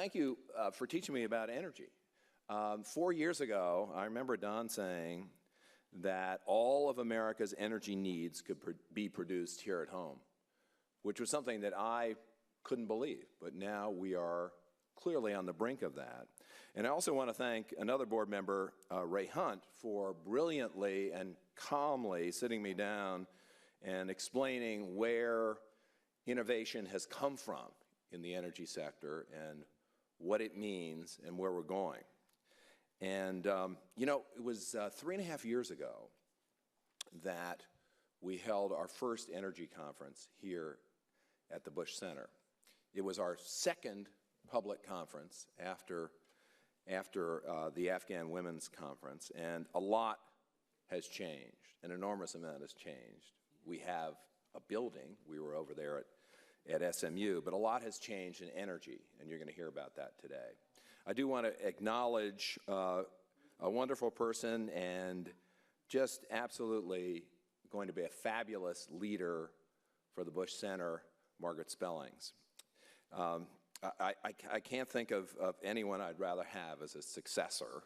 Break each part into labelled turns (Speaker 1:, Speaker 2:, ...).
Speaker 1: thank you for teaching me about energy. 4 years ago, I remember Don saying that all of America's energy needs could be produced here at home, which was something that I couldn't believe. But now we are clearly on the brink of that. And I also want to thank another board member, Ray Hunt, for brilliantly and calmly sitting me down and explaining where innovation has come from in the energy sector and what it means and where we're going. And, you know, it was 3.5 years ago that we held our first energy conference here at the Bush Center. It was our second public conference after the Afghan Women's Conference, and a lot has changed. An enormous amount has changed. We have a building. We were over there at SMU, but a lot has changed in energy, and you're going to hear about that today. I do want to acknowledge a wonderful person and just absolutely going to be a fabulous leader for the Bush Center, Margaret Spellings. I can't think of anyone I'd rather have as a successor.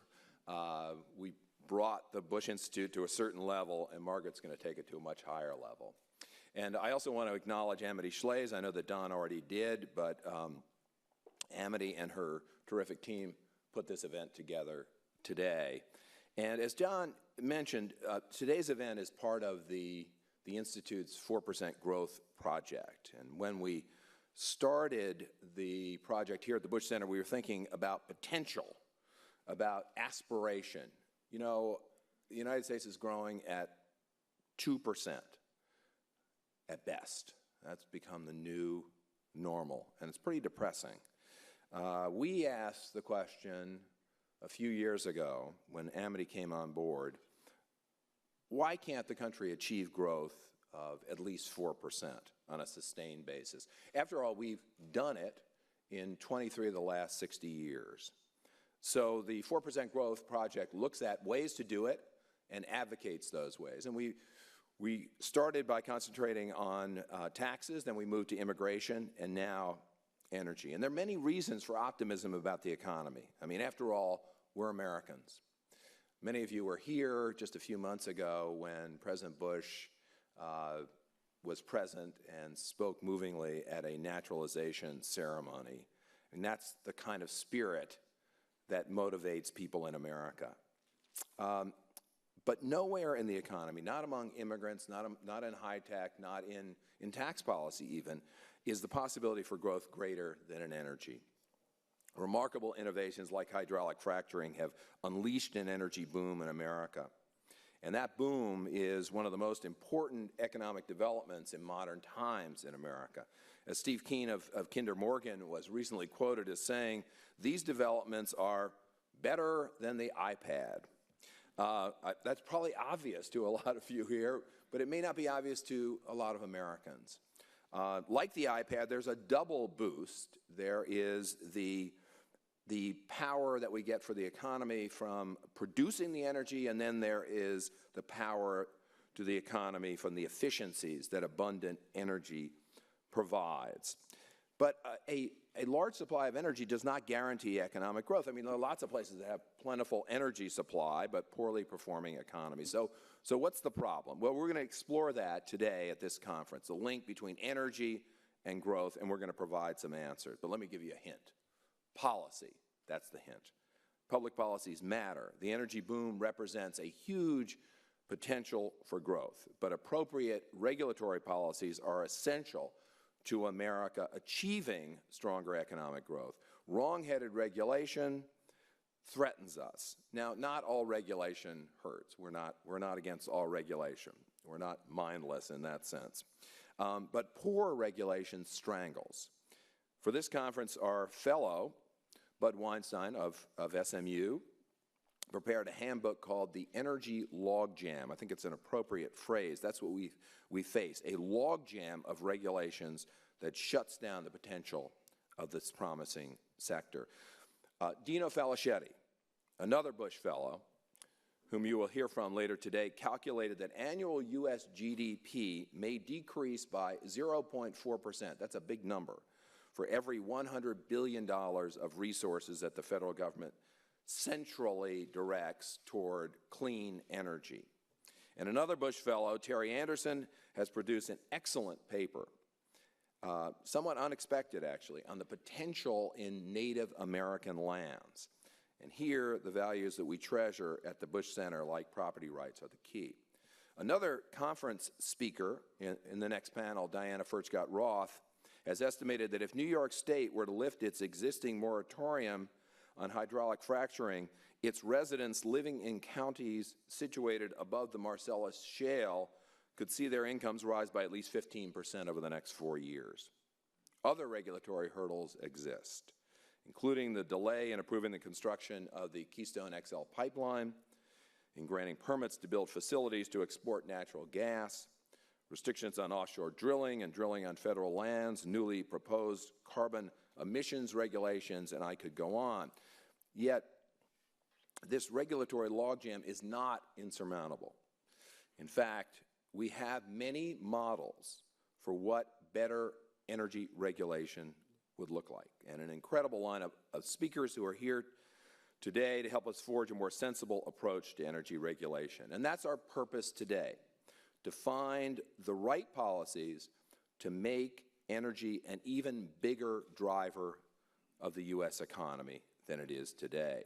Speaker 1: We brought the Bush Institute to a certain level, and Margaret's going to take it to a much higher level. And I also want to acknowledge Amity Schlaze. I know that Don already did, but Amity and her terrific team put this event together today. And as John mentioned, today's event is part of the Institute's 4% Growth Project. And when we started the project here at the Bush Center, we were thinking about potential, about aspiration. You know, the United States is growing at 2% at best. That's become the new normal, and it's pretty depressing. We asked the question a few years ago when Amity came on board, why can't the country achieve growth of at least 4% on a sustained basis? After all, we've done it in 23 of the last 60 years. So the 4% Growth Project looks at ways to do it and advocates those ways. And we started by concentrating on taxes, then we moved to immigration, and now energy. And there are many reasons for optimism about the economy. I mean, after all, we're Americans. Many of you were here just a few months ago when President Bush was present and spoke movingly at a naturalization ceremony. And that's the kind of spirit that motivates people in America. But nowhere in the economy, not among immigrants, not in high tech, not in tax policy even, is the possibility for growth greater than in energy. Remarkable innovations like hydraulic fracturing have unleashed an energy boom in America. And that boom is one of the most important economic developments in modern times in America. As Steve Keen of Kinder Morgan was recently quoted as saying, these developments are better than the iPad. That's probably obvious to a lot of you here, but it may not be obvious to a lot of Americans. Like the iPad, there's a double boost. There is the power that we get for the economy from producing the energy, and then there is the power to the economy from the efficiencies that abundant energy provides. But a large supply of energy does not guarantee economic growth. I mean, there are lots of places that have plentiful energy supply, but poorly performing economies. So what's the problem? Well, we're going to explore that today at this conference, the link between energy and growth, and we're going to provide some answers. But let me give you a hint. Policy, that's the hint. Public policies matter. The energy boom represents a huge potential for growth, but appropriate regulatory policies are essential to America achieving stronger economic growth. Wrong-headed regulation threatens us. Now, not all regulation hurts. We're not against all regulation. We're not mindless in that sense. But poor regulation strangles. For this conference, our fellow, Bud Weinstein of SMU, prepared a handbook called the Energy Logjam. I think it's an appropriate phrase. That's what we face, a logjam of regulations that shuts down the potential of this promising sector. Dino Falischetti, another Bush fellow, whom you will hear from later today, calculated that annual U.S. GDP may decrease by 0.4%. That's a big number for every $100 billion of resources that the federal government centrally directs toward clean energy. And another Bush fellow, Terry Anderson, has produced an excellent paper, somewhat unexpected actually, on the potential in Native American lands. And here, the values that we treasure at the Bush Center, like property rights, are the key. Another conference speaker in the next panel, Diana Furchtgott-Roth, has estimated that if New York State were to lift its existing moratorium on hydraulic fracturing, its residents living in counties situated above the Marcellus Shale could see their incomes rise by at least 15% over the next 4 years. Other regulatory hurdles exist, including the delay in approving the construction of the Keystone XL pipeline, in granting permits to build facilities to export natural gas, restrictions on offshore drilling and drilling on federal lands, newly proposed carbon emissions regulations, and I could go on. Yet, this regulatory logjam is not insurmountable. In fact, we have many models for what better energy regulation would look like, and an incredible lineup of speakers who are here today to help us forge a more sensible approach to energy regulation. And that's our purpose today, to find the right policies to make energy an even bigger driver of the U.S. economy than it is today.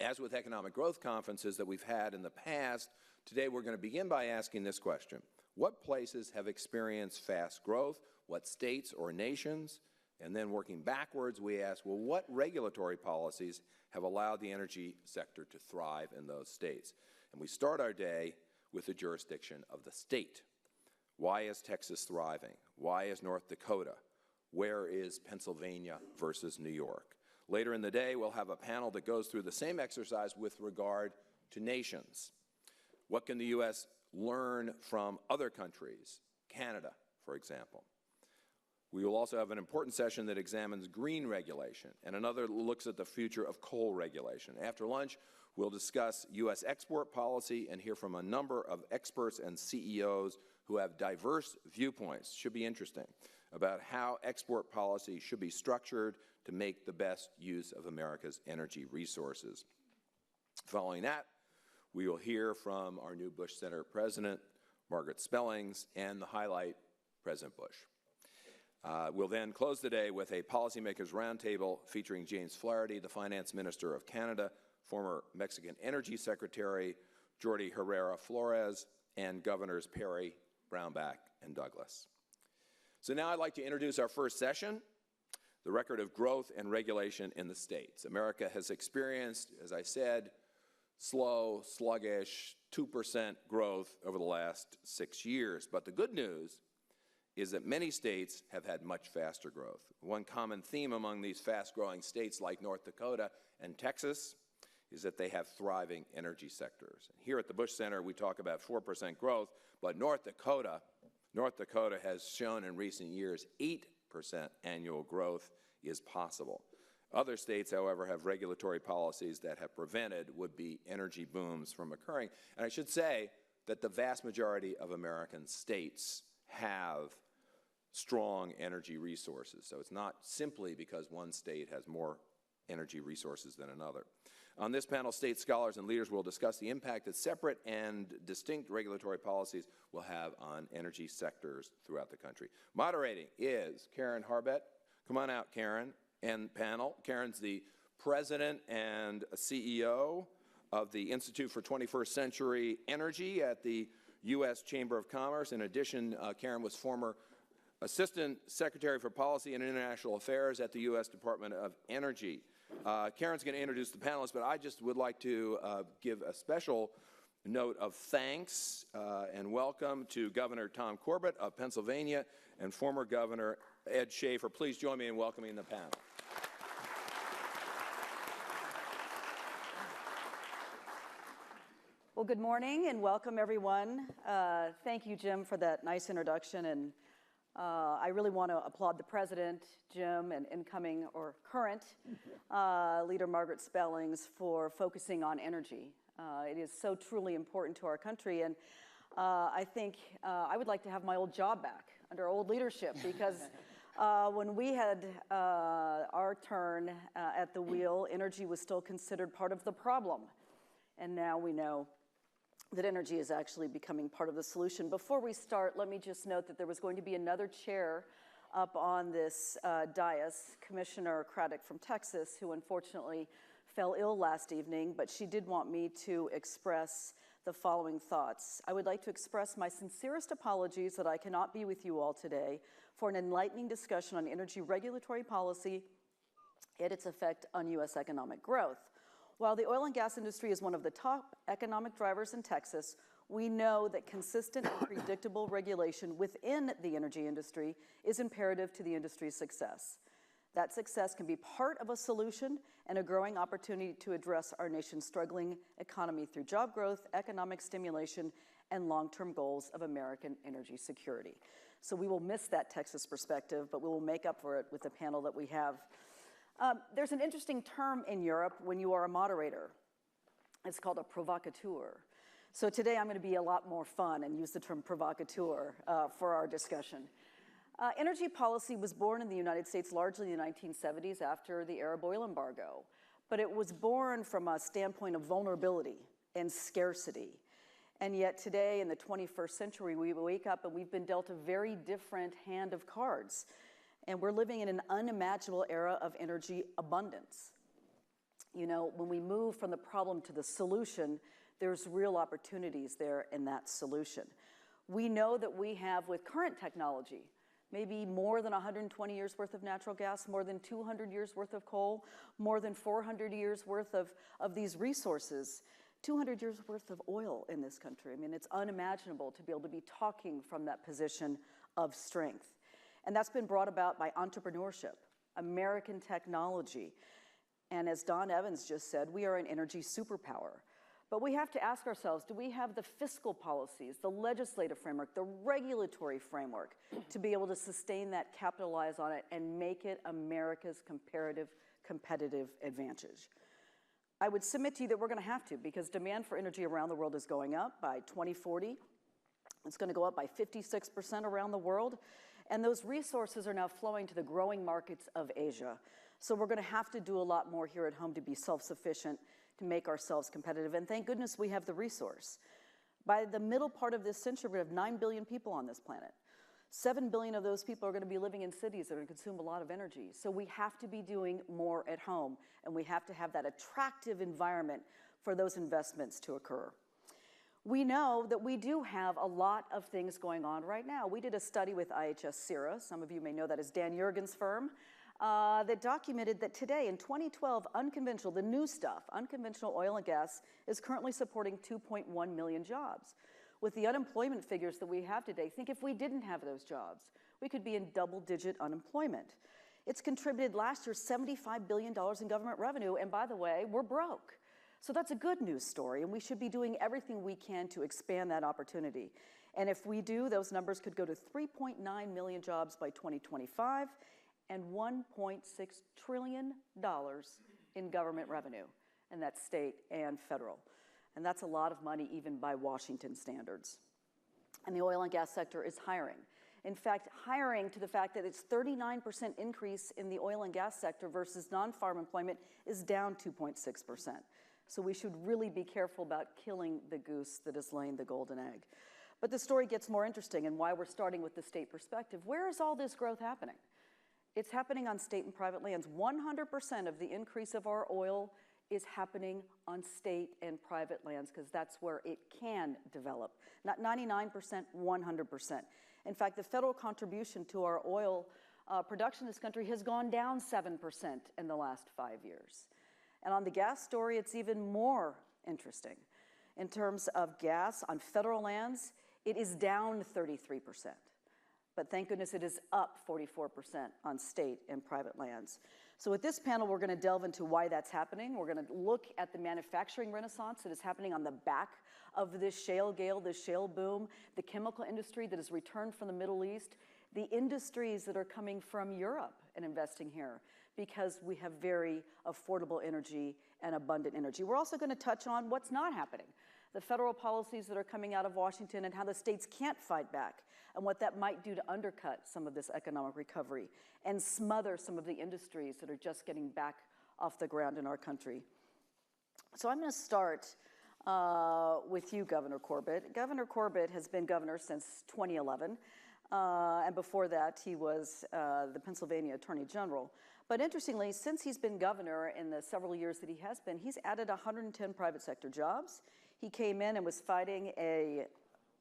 Speaker 1: As with economic growth conferences that we've had in the past, today we're going to begin by asking this question: what places have experienced fast growth? What states or nations? And then working backwards, we ask, well, what regulatory policies have allowed the energy sector to thrive in those states? And we start our day with the jurisdiction of the state. Why is Texas thriving? Why is North Dakota? Where is Pennsylvania versus New York? Later in the day, we'll have a panel that goes through the same exercise with regard to nations. What can the U.S. learn from other countries? Canada, for example. We will also have an important session that examines green regulation, and another looks at the future of coal regulation. After lunch, we'll discuss U.S. export policy and hear from a number of experts and CEOs who have diverse viewpoints, should be interesting, about how export policy should be structured to make the best use of America's energy resources. Following that, we will hear from our new Bush Center president, Margaret Spellings, and the highlight, President Bush. We'll then close the day with a policymakers roundtable featuring James Flaherty, the finance minister of Canada, former Mexican energy secretary Jordi Herrera Flores, and governors Perry, Brownback, and Douglas. So now I'd like to introduce our first session, the record of growth and regulation in the states. America has experienced, as I said, slow, sluggish, 2% growth over the last 6 years. But the good news is that many states have had much faster growth. One common theme among these fast-growing states like North Dakota and Texas is that they have thriving energy sectors. Here at the Bush Center, we talk about 4% growth, but North Dakota has shown in recent years 8% annual growth is possible. Other states, however, have regulatory policies that have prevented would-be energy booms from occurring. And I should say that the vast majority of American states have strong energy resources. So it's not simply because one state has more energy resources than another. On this panel, state scholars and leaders will discuss the impact that separate and distinct regulatory policies will have on energy sectors throughout the country. Moderating is Karen Harbert. Come on out, Karen, and panel. Karen's the president and CEO of the Institute for 21st Century Energy at the U.S. Chamber of Commerce. In addition, Karen was former Assistant Secretary for Policy and International Affairs at the U.S. Department of Energy. Karen's going to introduce the panelists, but I just would like to give a special note of thanks and welcome to Governor Tom Corbett of Pennsylvania and former Governor Ed Schafer. Please join me in welcoming the panel.
Speaker 2: Well, good morning and welcome, everyone. Thank you, Jim, for that nice introduction. And I really want to applaud the President, Jim, and incoming or current Leader Margaret Spellings for focusing on energy. It is so truly important to our country. And I think I would like to have my old job back under old leadership because When we had our turn at the wheel, energy was still considered part of the problem. And now we know that energy is actually becoming part of the solution. Before we start, let me just note that there was going to be another chair up on this dais, Commissioner Craddock from Texas, who unfortunately fell ill last evening, but she did want me to express the following thoughts. I would like to express my sincerest apologies that I cannot be with you all today for an enlightening discussion on energy regulatory policy and its effect on U.S. economic growth. While the oil and gas industry is one of the top economic drivers in Texas, we know that consistent and predictable regulation within the energy industry is imperative to the industry's success. That success can be part of a solution and a growing opportunity to address our nation's struggling economy through job growth, economic stimulation, and long-term goals of American energy security. So we will miss that Texas perspective, but we will make up for it with the panel that we have. There's an interesting term in Europe when you are a moderator. It's called a provocateur. So today I'm going to be a lot more fun and use the term provocateur for our discussion. Energy policy was born in the United States largely in the 1970s after the Arab oil embargo, but it was born from a standpoint of vulnerability and scarcity. And yet today in the 21st century, we wake up and we've been dealt a very different hand of cards. And we're living in an unimaginable era of energy abundance. You know, when we move from the problem to the solution, there's real opportunities there in that solution. We know that we have, with current technology, maybe more than 120 years worth of natural gas, more than 200 years worth of coal, more than 400 years worth of these resources, 200 years worth of oil in this country. I mean, it's unimaginable to be able to be talking from that position of strength. And that's been brought about by entrepreneurship, American technology. And as Don Evans just said, we are an energy superpower. But we have to ask ourselves, do we have the fiscal policies, the legislative framework, the regulatory framework to be able to sustain that, capitalize on it, and make it America's competitive advantage? I would submit to you that we're going to have to, because demand for energy around the world is going up. By 2040. It's going to go up by 56% around the world. And those resources are now flowing to the growing markets of Asia. So we're going to have to do a lot more here at home to be self-sufficient, to make ourselves competitive. And thank goodness we have the resource. By the middle part of this century, we have 9 billion people on this planet. 7 billion of those people are going to be living in cities that are going to consume a lot of energy. So we have to be doing more at home, and we have to have that attractive environment for those investments to occur. We know that we do have a lot of things going on right now. We did a study with IHS CERA, some of you may know that as Dan Yergin's firm, that documented that today in 2012, unconventional, the new stuff, unconventional oil and gas is currently supporting 2.1 million jobs. With the unemployment figures that we have today, think if we didn't have those jobs, we could be in double-digit unemployment. It's contributed last year $75 billion in government revenue, and by the way, we're broke. So that's a good news story, and we should be doing everything we can to expand that opportunity. And if we do, those numbers could go to 3.9 million jobs by 2025 and $1.6 trillion in government revenue, and that's state and federal. And that's a lot of money even by Washington standards. And the oil and gas sector is hiring. In fact, hiring to the fact that it's 39% increase in the oil and gas sector versus non-farm employment is down 2.6%. So we should really be careful about killing the goose that is laying the golden egg. But the story gets more interesting, and why we're starting with the state perspective. Where is all this growth happening? It's happening on state and private lands. 100% of the increase of our oil is happening on state and private lands because that's where it can develop. Not 99%, 100%. In fact, the federal contribution to our oil production in this country has gone down 7% in the last 5 years. And on the gas story, it's even more interesting. In terms of gas on federal lands, it is down 33%. But thank goodness it is up 44% on state and private lands. So with this panel, we're going to delve into why that's happening. We're going to look at the manufacturing renaissance that is happening on the back of this shale gale, this shale boom, the chemical industry that has returned from the Middle East, the industries that are coming from Europe and investing here, because we have very affordable energy and abundant energy. We're also going to touch on what's not happening. the federal policies that are coming out of Washington and how the states can't fight back, and what that might do to undercut some of this economic recovery and smother some of the industries that are just getting back off the ground in our country. So I'm going to start with you, Governor Corbett. Governor Corbett has been governor since 2011, and before that he was the Pennsylvania Attorney General. But interestingly, since he's been governor in the several years that he has been, he's added 110 private sector jobs. He came in and was fighting a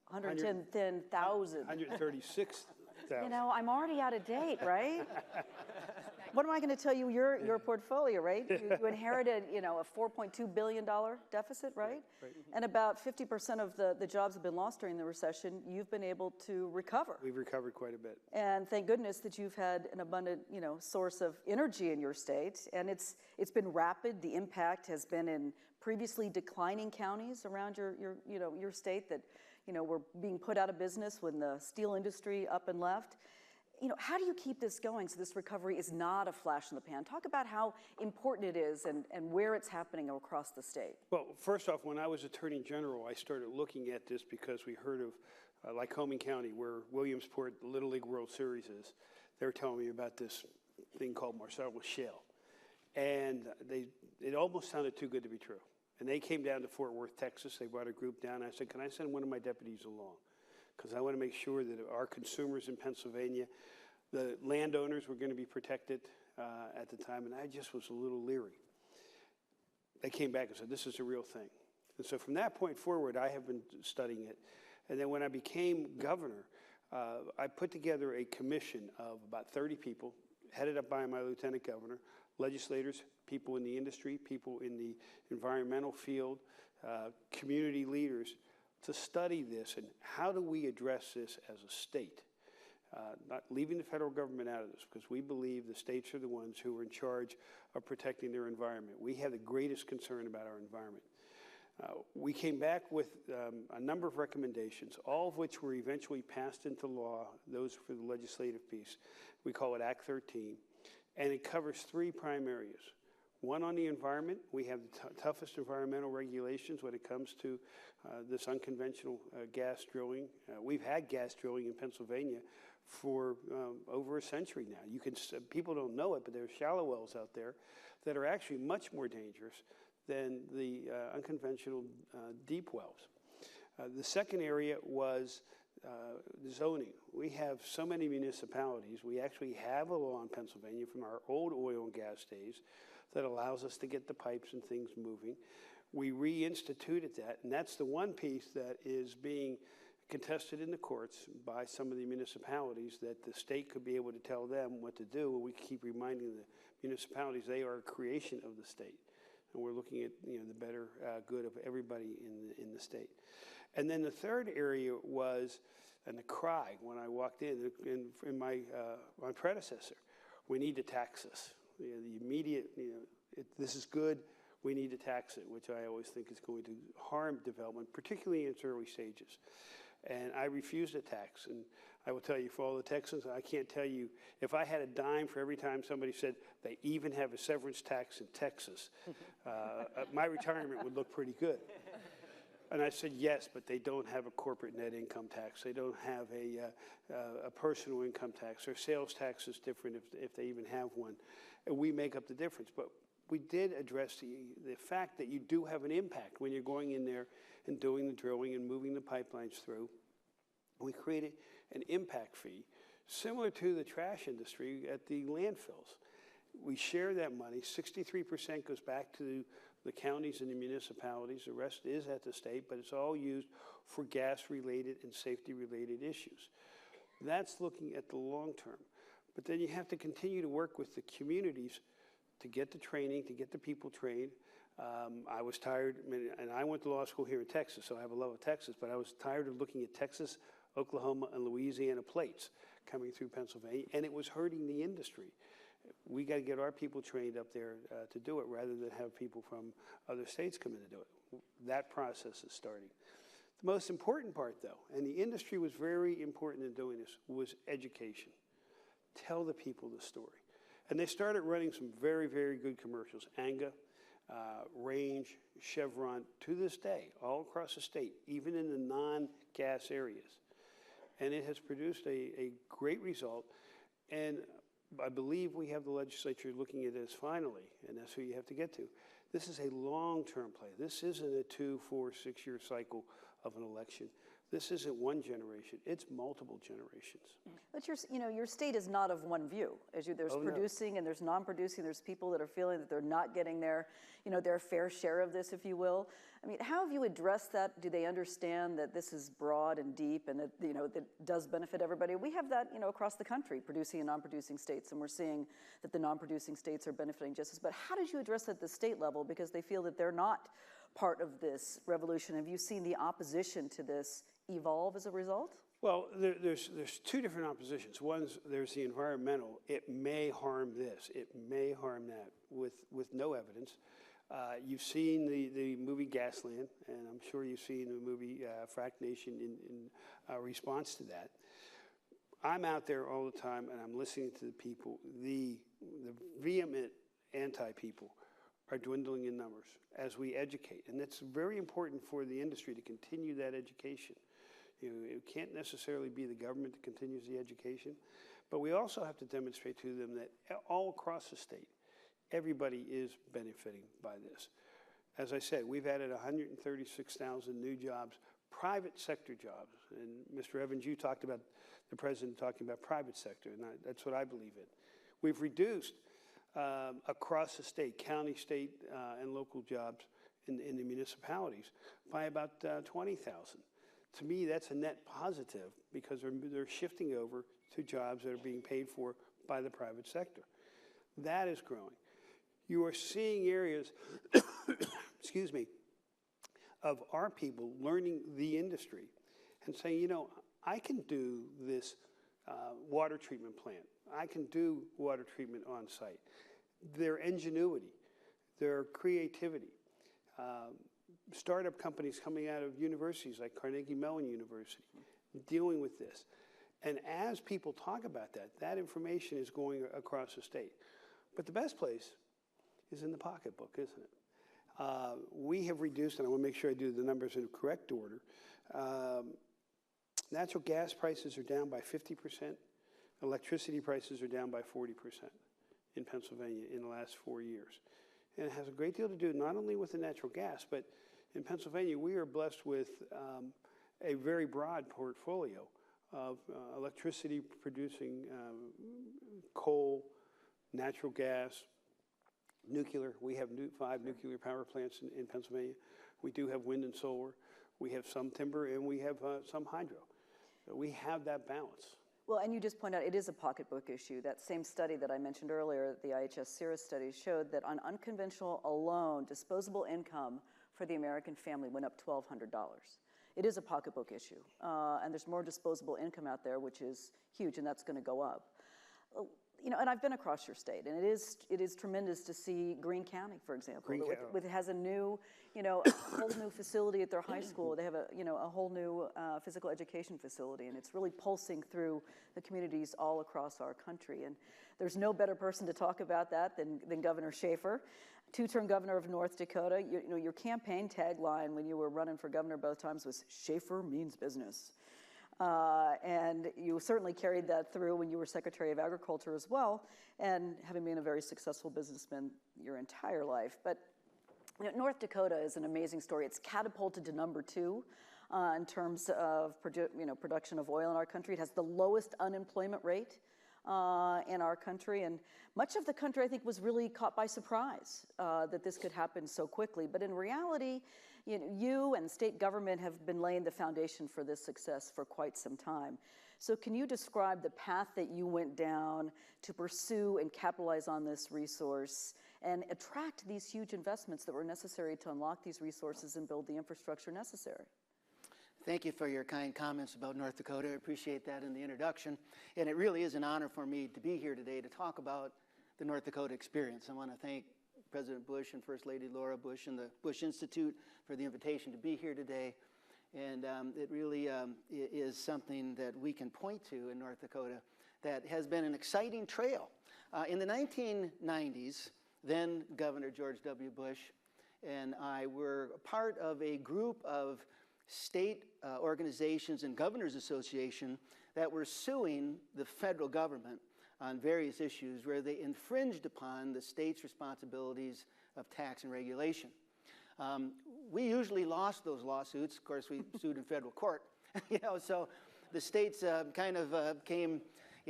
Speaker 2: 110,000.
Speaker 3: 136,000.
Speaker 2: You know, I'm already out of date, right? What am I going to tell you? Your portfolio, right? You inherited, you know, a $4.2 billion deficit, right?
Speaker 3: Right.
Speaker 2: And about 50% of the jobs have been lost during the recession. You've been able to recover.
Speaker 3: We've recovered quite a bit.
Speaker 2: And thank goodness that you've had an abundant, you know, source of energy in your state. And it's been rapid. The impact has been in previously declining counties around your state that, you know, were being put out of business when the steel industry up and left. You know, how do you keep this going so this recovery is not a flash in the pan? Talk about how important it is and where it's happening across the state.
Speaker 3: Well, first off, when I was Attorney General, I started looking at this because we heard of Lycoming County, where Williamsport, the Little League World Series is. They were telling me about this thing called Marcellus Shale. And it almost sounded too good to be true. And they came down to Fort Worth, Texas. They brought a group down. I said, can I send one of my deputies along? Because I want to make sure that our consumers in Pennsylvania, the landowners were going to be protected at the time, and I just was a little leery. They came back and said, this is a real thing. And so from that point forward, I have been studying it. And then when I became governor, I put together a commission of about 30 people, headed up by my lieutenant governor, legislators, people in the industry, people in the environmental field, community leaders, to study this and how do we address this as a state. Not leaving the federal government out of this, because we believe the states are the ones who are in charge of protecting their environment. We have the greatest concern about our environment. We came back with a number of recommendations, all of which were eventually passed into law, those for the legislative piece. We call it Act 13, and it covers three prime areas. One, on the environment. We have the toughest environmental regulations when it comes to this unconventional gas drilling. We've had gas drilling in Pennsylvania for over a century now. People don't know it, but there are shallow wells out there that are actually much more dangerous than the unconventional deep wells. The second area was zoning. We have so many municipalities. We actually have a law in Pennsylvania from our old oil and gas days that allows us to get the pipes and things moving. We reinstituted that, and that's the one piece that is being contested in the courts by some of the municipalities, that the state could be able to tell them what to do, and we keep reminding the municipalities they are a creation of the state. And we're looking at, you know, the better good of everybody in the state. And then the third area was, and the cry when I walked in my predecessor, we need to tax this. You know, the immediate, this is good, we need to tax it, which I always think is going to harm development, particularly in its early stages. And I refused a tax. And I will tell you, for all the Texans, I can't tell you, if I had a dime for every time somebody said they even have a severance tax in Texas, my retirement would look pretty good. And I said, yes, but they don't have a corporate net income tax. They don't have a personal income tax. Their sales tax is different if they even have one. And we make up the difference. But we did address the fact that you do have an impact when you're going in there and doing the drilling and moving the pipelines through. We created an impact fee, similar to the trash industry at the landfills. We share that money. 63% goes back to the counties and the municipalities. The rest is at the state, but it's all used for gas-related and safety-related issues. That's looking at the long term. But then you have to continue to work with the communities to get the training, to get the people trained. I was tired, and I went to law school here in Texas, so I have a love of Texas, but I was tired of looking at Texas, Oklahoma, and Louisiana plates coming through Pennsylvania, and it was hurting the industry. We got to get our people trained up there to do it rather than have people from other states come in to do it. That process is starting. The most important part, though, and the industry was very important in doing this, was education. Tell the people the story. And they started running some very, very good commercials. ANGA, Range, Chevron, to this day, all across the state, even in the non-gas areas. And it has produced a great result. And I believe we have the legislature looking at this finally, and that's who you have to get to. This is a long-term play. This isn't a 2, 4, 6-year cycle of an election. This isn't one generation. It's multiple generations.
Speaker 2: But your state is not of one view. There's producing and there's non-producing. There's people that are feeling that they're not getting their fair share of this, if you will. I mean, how have you addressed that? Do they understand that this is broad and deep and that, that does benefit everybody? We have that, across the country, producing and non-producing states, and we're seeing that the non-producing states are benefiting just as. But how did you address it at the state level? Because they feel that they're not part of this revolution. Have you seen the opposition to this evolve as a result?
Speaker 3: Well, there's two different oppositions. There's the environmental. It may harm this. It may harm that with no evidence. You've seen the movie Glassman, and I'm sure you've seen the movie Frack Nation in response to that. I'm out there all the time, and I'm listening to the people. The vehement anti-people are dwindling in numbers as we educate. And it's very important for the industry to continue that education. It can't necessarily be the government that continues the education, but we also have to demonstrate to them that all across the state, everybody is benefiting by this. As I said, we've added 136,000 new jobs, private sector jobs. And Mr. Evans, you talked about the president talking about private sector, and that's what I believe in. We've reduced across the state, county, state, and local jobs in the municipalities by about 20,000. To me, that's a net positive because they're shifting over to jobs that are being paid for by the private sector. That is growing. You are seeing areas, excuse me, of our people learning the industry and saying, I can do this water treatment plant. I can do water treatment on site. Their ingenuity, their creativity, startup companies coming out of universities like Carnegie Mellon University, dealing with this. And as people talk about that, that information is going across the state. But the best place is in the pocketbook, isn't it? We have reduced, and I want to make sure I do the numbers in the correct order, natural gas prices are down by 50%. Electricity prices are down by 40% in Pennsylvania in the last 4 years. And it has a great deal to do not only with the natural gas, but in Pennsylvania, we are blessed with a very broad portfolio of electricity producing coal, natural gas, nuclear. We have 5 nuclear power plants in Pennsylvania. We do have wind and solar. We have some timber, and we have some hydro. We have that balance.
Speaker 2: Well, and you just point out it is a pocketbook issue. That same study that I mentioned earlier, the IHS CIRRUS study, showed that on unconventional alone, disposable income for the American family went up $1,200. It is a pocketbook issue, and there's more disposable income out there, which is huge, and that's going to go up. And I've been across your state, and it is tremendous to see Greene County, for example. It has a new, a whole new facility at their high school. They have a whole new physical education facility, and it's really pulsing through the communities all across our country. And there's no better person to talk about that than Governor Schafer, two-term governor of North Dakota. Your campaign tagline when you were running for governor both times was "Schafer means business." And you certainly carried that through when you were Secretary of Agriculture as well, and having been a very successful businessman your entire life. But North Dakota is an amazing story. It's catapulted to #2 in terms of production of oil in our country. It has the lowest unemployment rate in our country, and much of the country, I think, was really caught by surprise that this could happen so quickly. But in reality, you and state government have been laying the foundation for this success for quite some time. So can you describe the path that you went down to pursue and capitalize on this resource and attract these huge investments that were necessary to unlock these resources and build the infrastructure necessary?
Speaker 4: Thank you for your kind comments about North Dakota. I appreciate that in the introduction. And it really is an honor for me to be here today to talk about the North Dakota experience. I want to thank President Bush and First Lady Laura Bush and the Bush Institute for the invitation to be here today. And it really is something that we can point to in North Dakota that has been an exciting trail. In the 1990s, then Governor George W. Bush and I were a part of a group of state organizations and governors association that were suing the federal government on various issues where they infringed upon the state's responsibilities of tax and regulation. We usually lost those lawsuits. Of course, we sued in federal court. So the states kind of came,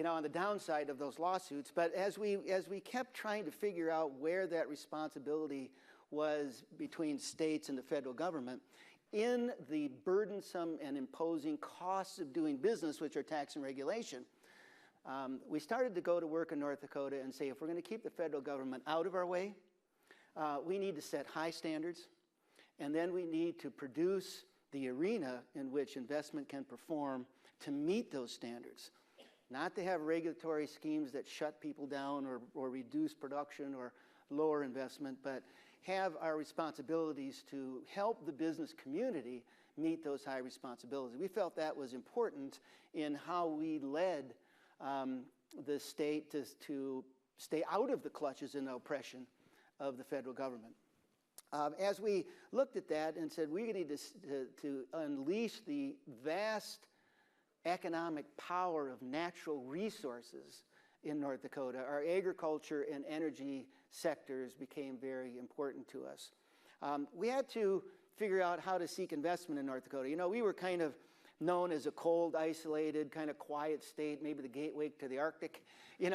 Speaker 4: on the downside of those lawsuits. But as we kept trying to figure out where that responsibility was between states and the federal government, in the burdensome and imposing costs of doing business, which are tax and regulation, we started to go to work in North Dakota and say, if we're going to keep the federal government out of our way, we need to set high standards, and then we need to produce the arena in which investment can perform to meet those standards. Not to have regulatory schemes that shut people down or reduce production or lower investment, but have our responsibilities to help the business community meet those high responsibilities. We felt that was important in how we led the state to stay out of the clutches and oppression of the federal government. As we looked at that and said we need to unleash the vast economic power of natural resources in North Dakota, our agriculture and energy sectors became very important to us. We had to figure out how to seek investment in North Dakota. We were kind of known as a cold, isolated, kind of quiet state, maybe the gateway to the Arctic, and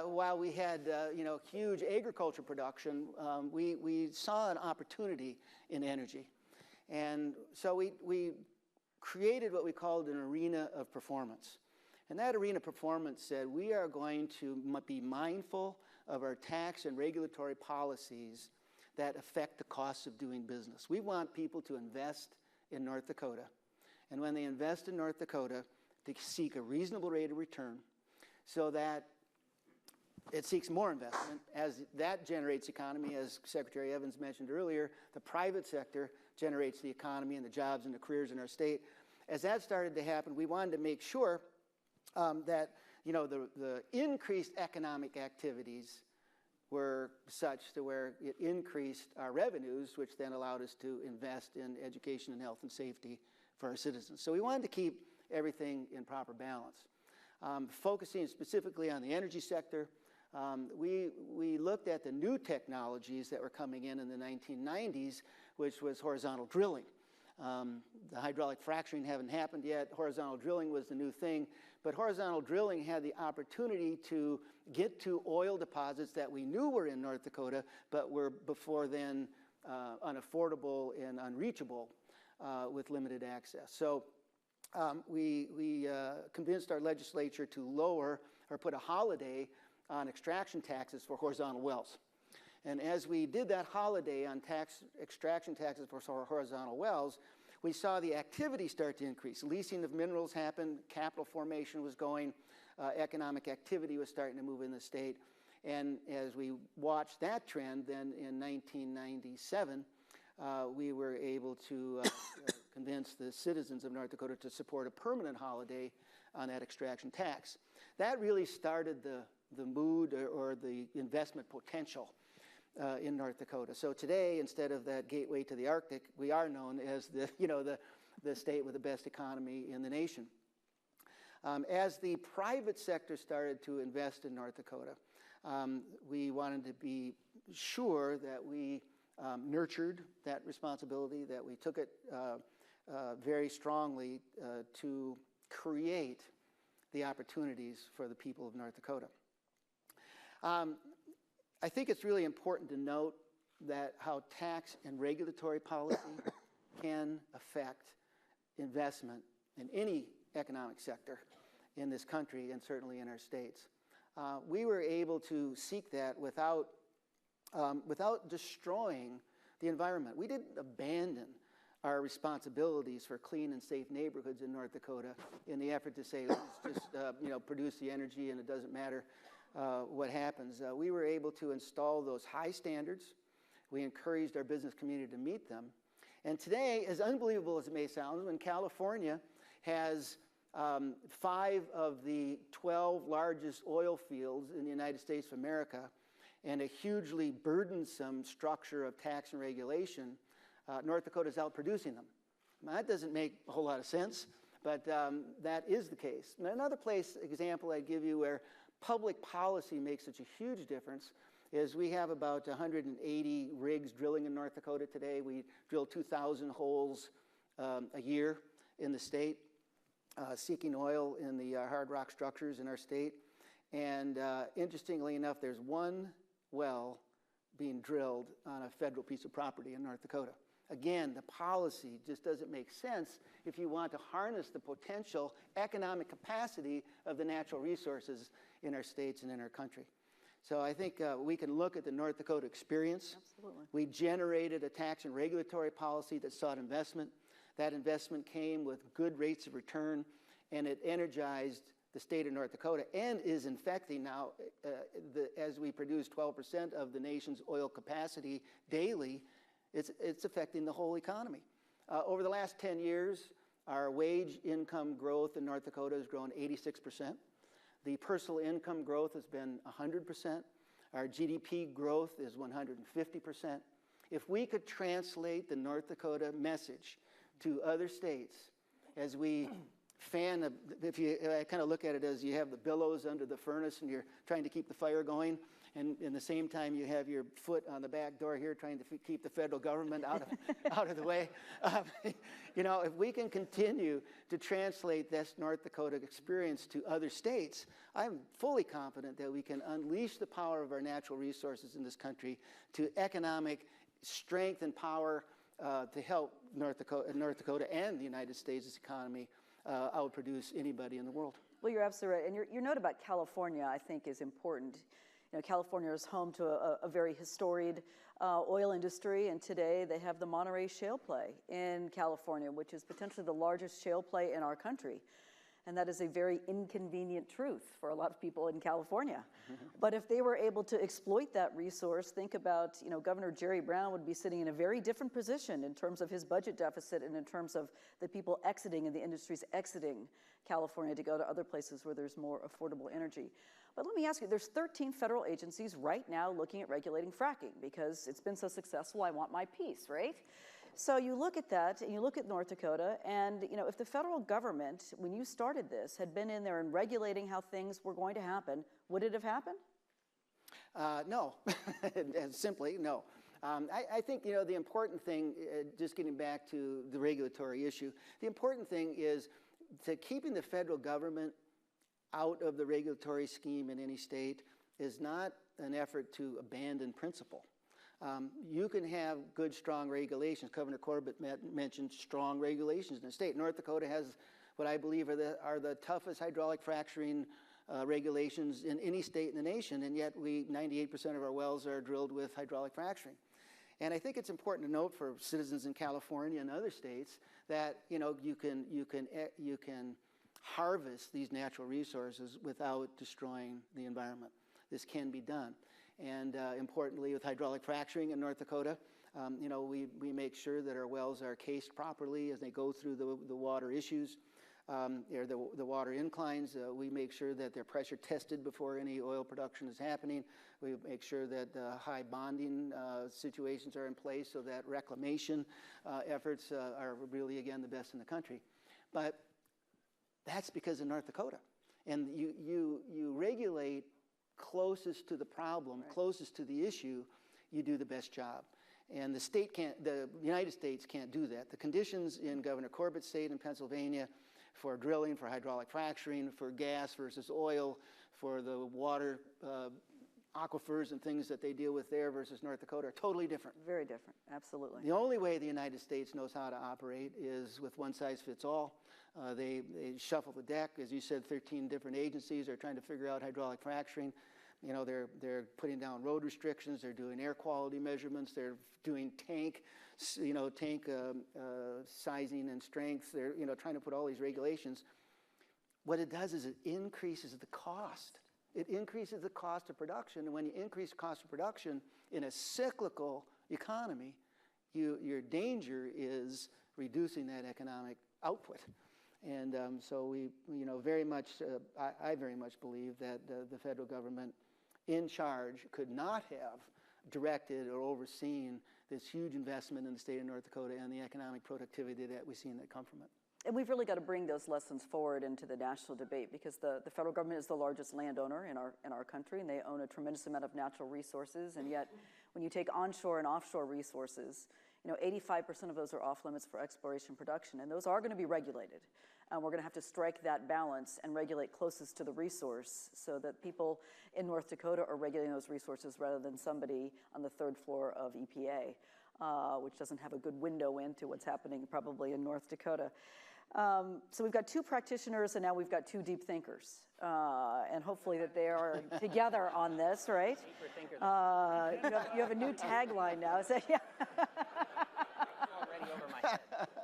Speaker 4: while we had, huge agriculture production, we saw an opportunity in energy. And so we created what we called an arena of performance. And that arena of performance said we are going to be mindful of our tax and regulatory policies that affect the costs of doing business. We want people to invest in North Dakota. And when they invest in North Dakota, to seek a reasonable rate of return so that it seeks more investment. As that generates economy, as Secretary Evans mentioned earlier, the private sector generates the economy and the jobs and the careers in our state. As that started to happen, we wanted to make sure that the increased economic activities were such to where it increased our revenues, which then allowed us to invest in education and health and safety for our citizens. So we wanted to keep everything in proper balance. Focusing specifically on the energy sector, we looked at the new technologies that were coming in the 1990s, which was horizontal drilling. The hydraulic fracturing hadn't happened yet. Horizontal drilling was the new thing. But horizontal drilling had the opportunity to get to oil deposits that we knew were in North Dakota, but were before then unaffordable and unreachable with limited access. So we convinced our legislature to lower or put a holiday on extraction taxes for horizontal wells. And as we did that holiday on extraction taxes for horizontal wells, we saw the activity start to increase. Leasing of minerals happened, capital formation was going, economic activity was starting to move in the state. And as we watched that trend, then in 1997, we were able to convince the citizens of North Dakota to support a permanent holiday on that extraction tax. That really started the mood or the investment potential in North Dakota. So today, instead of that gateway to the Arctic, we are known as the state with the best economy in the nation. As the private sector started to invest in North Dakota, we wanted to be sure that we nurtured that responsibility, that we took it very strongly to create the opportunities for the people of North Dakota. I think it's really important to note that how tax and regulatory policy can affect investment in any economic sector in this country and certainly in our states. We were able to seek that without destroying the environment. We didn't abandon our responsibilities for clean and safe neighborhoods in North Dakota in the effort to say, let's just produce the energy and it doesn't matter what happens. We were able to install those high standards. We encouraged our business community to meet them. And today, as unbelievable as it may sound, when California has 5 of the 12 largest oil fields in the United States of America, and a hugely burdensome structure of tax and regulation, North Dakota is outproducing them. Now, that doesn't make a whole lot of sense, but that is the case. And another example I'd give you where public policy makes such a huge difference is we have about 180 rigs drilling in North Dakota today. We drill 2,000 holes a year in the state, seeking oil in the hard rock structures in our state. And interestingly enough, there's one well being drilled on a federal piece of property in North Dakota. Again, the policy just doesn't make sense if you want to harness the potential economic capacity of the natural resources in our states and in our country. So I think we can look at the North Dakota experience.
Speaker 2: Absolutely.
Speaker 4: We generated a tax and regulatory policy that sought investment. That investment came with good rates of return, and it energized the state of North Dakota and is infecting now, as we produce 12% of the nation's oil capacity daily, it's affecting the whole economy. Over the last 10 years, our wage income growth in North Dakota has grown 86%. The personal income growth has been 100%. Our GDP growth is 150%. If we could translate the North Dakota message to other states as we I kind of look at it as you have the billows under the furnace and you're trying to keep the fire going, and in the same time you have your foot on the back door here trying to keep the federal government out of the way. If we can continue to translate this North Dakota experience to other states, I'm fully confident that we can unleash the power of our natural resources in this country to economic strength and power to help North Dakota and the United States' economy outproduce anybody in the world.
Speaker 2: Well, you're absolutely right. And your note about California, I think, is important. California is home to a very historied oil industry, and today they have the Monterey shale play in California, which is potentially the largest shale play in our country. And that is a very inconvenient truth for a lot of people in California. But if they were able to exploit that resource, think about, Governor Jerry Brown would be sitting in a very different position in terms of his budget deficit and in terms of the people exiting and the industries exiting California to go to other places where there's more affordable energy. But let me ask you, there's 13 federal agencies right now looking at regulating fracking because it's been so successful, I want my piece, right? So you look at that, and you look at North Dakota, and if the federal government, when you started this, had been in there and regulating how things were going to happen, would it have happened?
Speaker 4: No, simply no. I think the important thing, just getting back to the regulatory issue, the important thing is to keeping the federal government out of the regulatory scheme in any state is not an effort to abandon principle. You can have good, strong regulations. Governor Corbett mentioned strong regulations in the state. North Dakota has what I believe are the toughest hydraulic fracturing regulations in any state in the nation, and yet 98% of our wells are drilled with hydraulic fracturing. And I think it's important to note for citizens in California and other states that you can harvest these natural resources without destroying the environment. This can be done. And importantly, with hydraulic fracturing in North Dakota, we make sure that our wells are cased properly as they go through the water issues, or the water inclines. We make sure that they're pressure tested before any oil production is happening. We make sure that high bonding situations are in place so that reclamation efforts are really, again, the best in the country. But that's because of North Dakota. And you regulate closest to the problem, right, closest to the issue, you do the best job. And the United States can't do that. The conditions in Governor Corbett's state in Pennsylvania for drilling, for hydraulic fracturing, for gas versus oil, for the water aquifers and things that they deal with there versus North Dakota are totally different.
Speaker 2: Very different, absolutely.
Speaker 4: The only way the United States knows how to operate is with one size fits all. They shuffle the deck. As you said, 13 different agencies are trying to figure out hydraulic fracturing. They're putting down road restrictions. They're doing air quality measurements. They're doing tank sizing and strength. They're trying to put all these regulations. What it does is it increases the cost. It increases the cost of production. And when you increase cost of production in a cyclical economy, your danger is reducing that economic output. And so we, very much, I very much believe that the federal government in charge could not have directed or overseen this huge investment in the state of North Dakota and the economic productivity that we've seen that come from it.
Speaker 2: And we've really got to bring those lessons forward into the national debate, because the federal government is the largest landowner in our country, and they own a tremendous amount of natural resources. And yet, when you take onshore and offshore resources, 85% of those are off limits for exploration production, and those are going to be regulated. We're going to have to strike that balance and regulate closest to the resource so that people in North Dakota are regulating those resources rather than somebody on the third floor of EPA, which doesn't have a good window into what's happening probably in North Dakota. So we've got two practitioners, and now we've got two deep thinkers, and hopefully that they are together on this, right?
Speaker 5: Deeper thinkers.
Speaker 2: You have a new tagline now. So, yeah.
Speaker 5: Already over my head.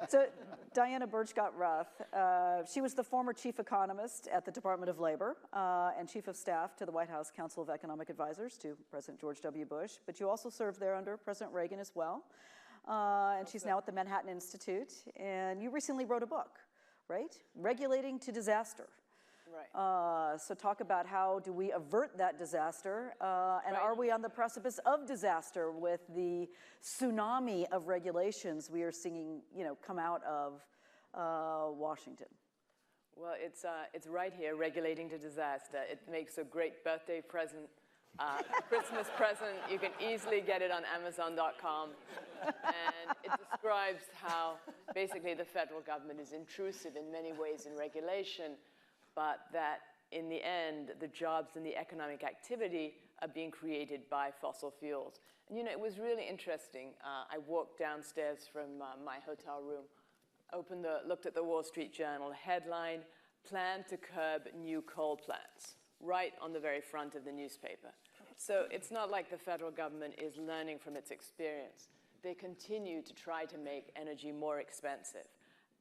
Speaker 2: So Diana Furchtgott-Roth, she was the former chief economist at the Department of Labor and chief of staff to the White House Council of Economic Advisors to President George W. Bush, but you also served there under President Reagan as well. And she's now at the Manhattan Institute. And you recently wrote a book, right? Regulating to Disaster.
Speaker 5: Right.
Speaker 2: So talk about how do we avert that disaster, and are we on the precipice of disaster with the tsunami of regulations we are seeing, come out of Washington?
Speaker 5: Well, it's right here, regulating to disaster. It makes a great birthday present, Christmas present. You can easily get it on Amazon.com. And it describes how basically the federal government is intrusive in many ways in regulation, but that in the end, the jobs and the economic activity are being created by fossil fuels. And it was really interesting. I walked downstairs from my hotel room, looked at the Wall Street Journal headline, "Plan to curb new coal plants," right on the very front of the newspaper. So it's not like the federal government is learning from its experience. They continue to try to make energy more expensive.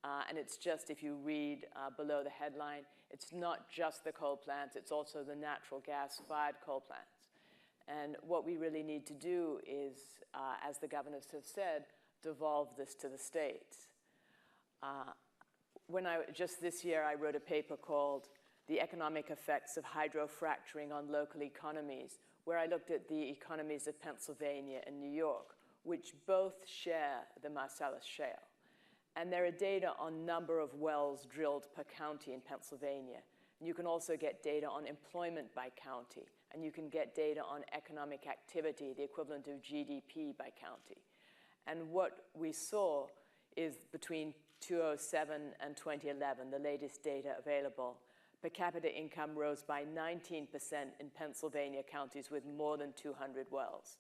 Speaker 5: And it's just, if you read below the headline, it's not just the coal plants, it's also the natural gas-fired coal plants. And what we really need to do is, as the governors have said, devolve this to the states. Just this year, I wrote a paper called "The Economic Effects of Hydrofracturing on Local Economies," where I looked at the economies of Pennsylvania and New York, which both share the Marcellus Shale. And there are data on number of wells drilled per county in Pennsylvania. And you can also get data on employment by county. And you can get data on economic activity, the equivalent of GDP by county. And what we saw is between 2007 and 2011, the latest data available, per capita income rose by 19% in Pennsylvania counties with more than 200 wells,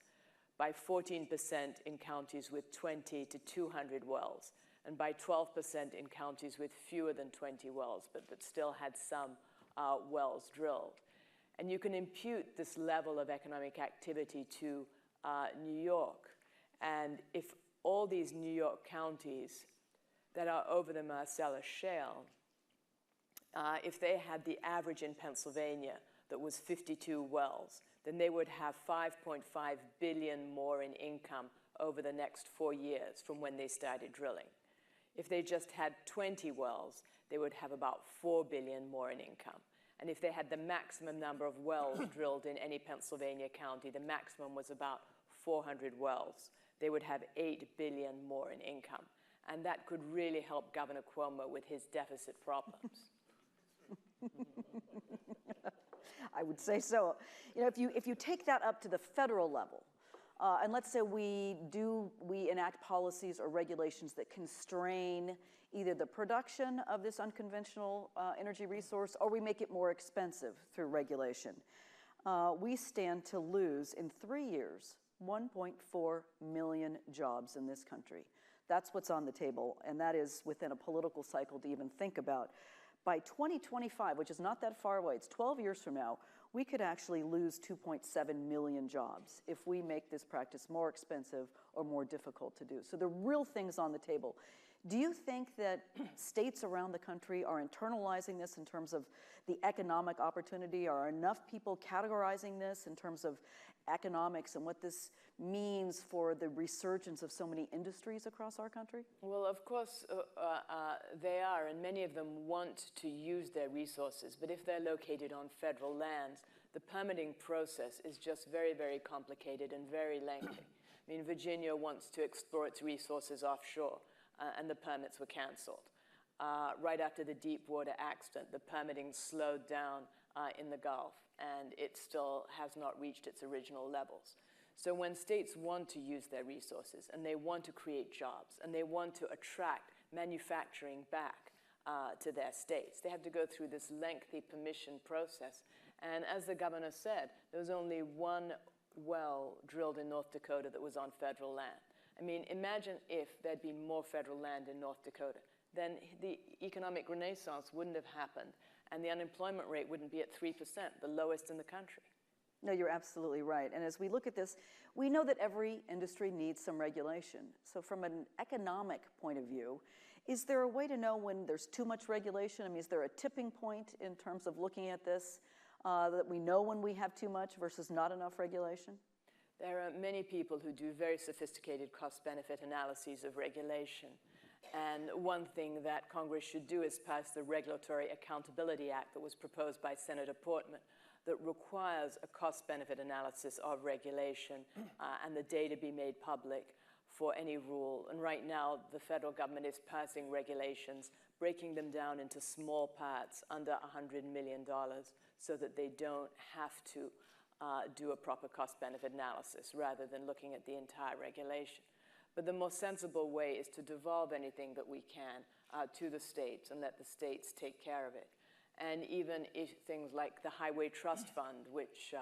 Speaker 5: by 14% in counties with 20 to 200 wells, and by 12% in counties with fewer than 20 wells, but that still had some wells drilled. And you can impute this level of economic activity to New York. And if all these New York counties that are over the Marcellus Shale, if they had the average in Pennsylvania that was 52 wells, then they would have $5.5 billion more in income over the next 4 years from when they started drilling. If they just had 20 wells, they would have about $4 billion more in income. And if they had the maximum number of wells drilled in any Pennsylvania county, the maximum was about 400 wells, they would have $8 billion more in income. And that could really help Governor Cuomo with his deficit problems.
Speaker 2: I would say so. If you take that up to the federal level, and let's say we enact policies or regulations that constrain either the production of this unconventional energy resource, or we make it more expensive through regulation, we stand to lose in 3 years 1.4 million jobs in this country. That's what's on the table, and that is within a political cycle to even think about. By 2025, which is not that far away, it's 12 years from now, we could actually lose 2.7 million jobs if we make this practice more expensive or more difficult to do. So the real things on the table. Do you think that states around the country are internalizing this in terms of the economic opportunity? Are enough people categorizing this in terms of economics and what this means for the resurgence of so many industries across our country?
Speaker 5: Well, of course, they are, and many of them want to use their resources. But if they're located on federal lands, the permitting process is just very, very complicated and very lengthy. I mean, Virginia wants to explore its resources offshore, and the permits were canceled. Right after the Deepwater accident, the permitting slowed down in the Gulf, and it still has not reached its original levels. So when states want to use their resources, and they want to create jobs, and they want to attract manufacturing back to their states, they have to go through this lengthy permission process. And as the governor said, there was only one well drilled in North Dakota that was on federal land. I mean, imagine if there'd been more federal land in North Dakota. Then the economic renaissance wouldn't have happened, and the unemployment rate wouldn't be at 3%, the lowest in the country.
Speaker 2: No, you're absolutely right. And as we look at this, we know that every industry needs some regulation. So from an economic point of view, is there a way to know when there's too much regulation? I mean, is there a tipping point in terms of looking at this, that we know when we have too much versus not enough regulation?
Speaker 5: There are many people who do very sophisticated cost-benefit analyses of regulation. And one thing that Congress should do is pass the Regulatory Accountability Act that was proposed by Senator Portman that requires a cost-benefit analysis of regulation and the data be made public for any rule. And right now, the federal government is passing regulations, breaking them down into small parts under $100 million so that they don't have to do a proper cost-benefit analysis rather than looking at the entire regulation. But the most sensible way is to devolve anything that we can to the states and let the states take care of it. And even if things like the Highway Trust Fund, which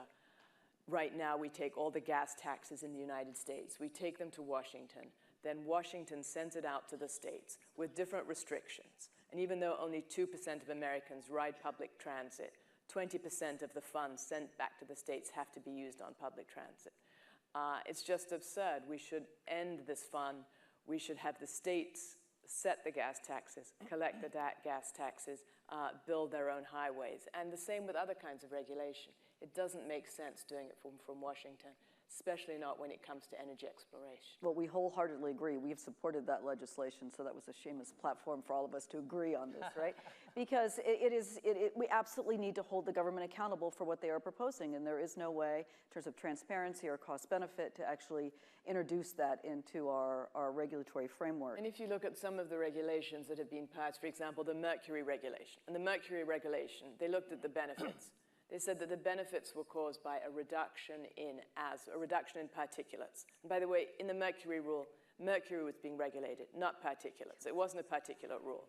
Speaker 5: right now we take all the gas taxes in the United States, we take them to Washington, then Washington sends it out to the states with different restrictions. And even though only 2% of Americans ride public transit, 20% of the funds sent back to the states have to be used on public transit. It's just absurd. We should end this fund. We should have the states set the gas taxes, collect the gas taxes, build their own highways. And the same with other kinds of regulation. It doesn't make sense doing it from Washington, especially not when it comes to energy exploration.
Speaker 2: Well, we wholeheartedly agree. We've supported that legislation, so that was a shameless platform for all of us to agree on this, right? Because we absolutely need to hold the government accountable for what they are proposing, and there is no way, in terms of transparency or cost benefit, to actually introduce that into our regulatory framework.
Speaker 5: And if you look at some of the regulations that have been passed, for example, the mercury regulation. And the mercury regulation, they looked at the benefits. They said that the benefits were caused by a reduction in particulates. And by the way, in the mercury rule, mercury was being regulated, not particulates. It wasn't a particulate rule.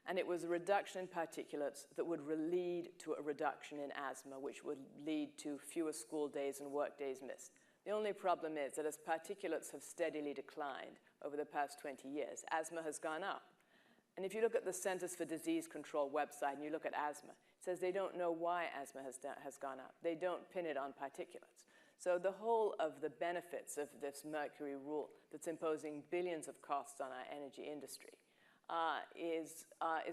Speaker 5: And it was a reduction in particulates that would lead to a reduction in asthma, which would lead to fewer school days and work days missed. The only problem is that as particulates have steadily declined over the past 20 years, asthma has gone up. And if you look at the Centers for Disease Control website and you look at asthma, it says they don't know why asthma has gone up. They don't pin it on particulates. So the whole of the benefits of this mercury rule that's imposing billions of costs on our energy industry is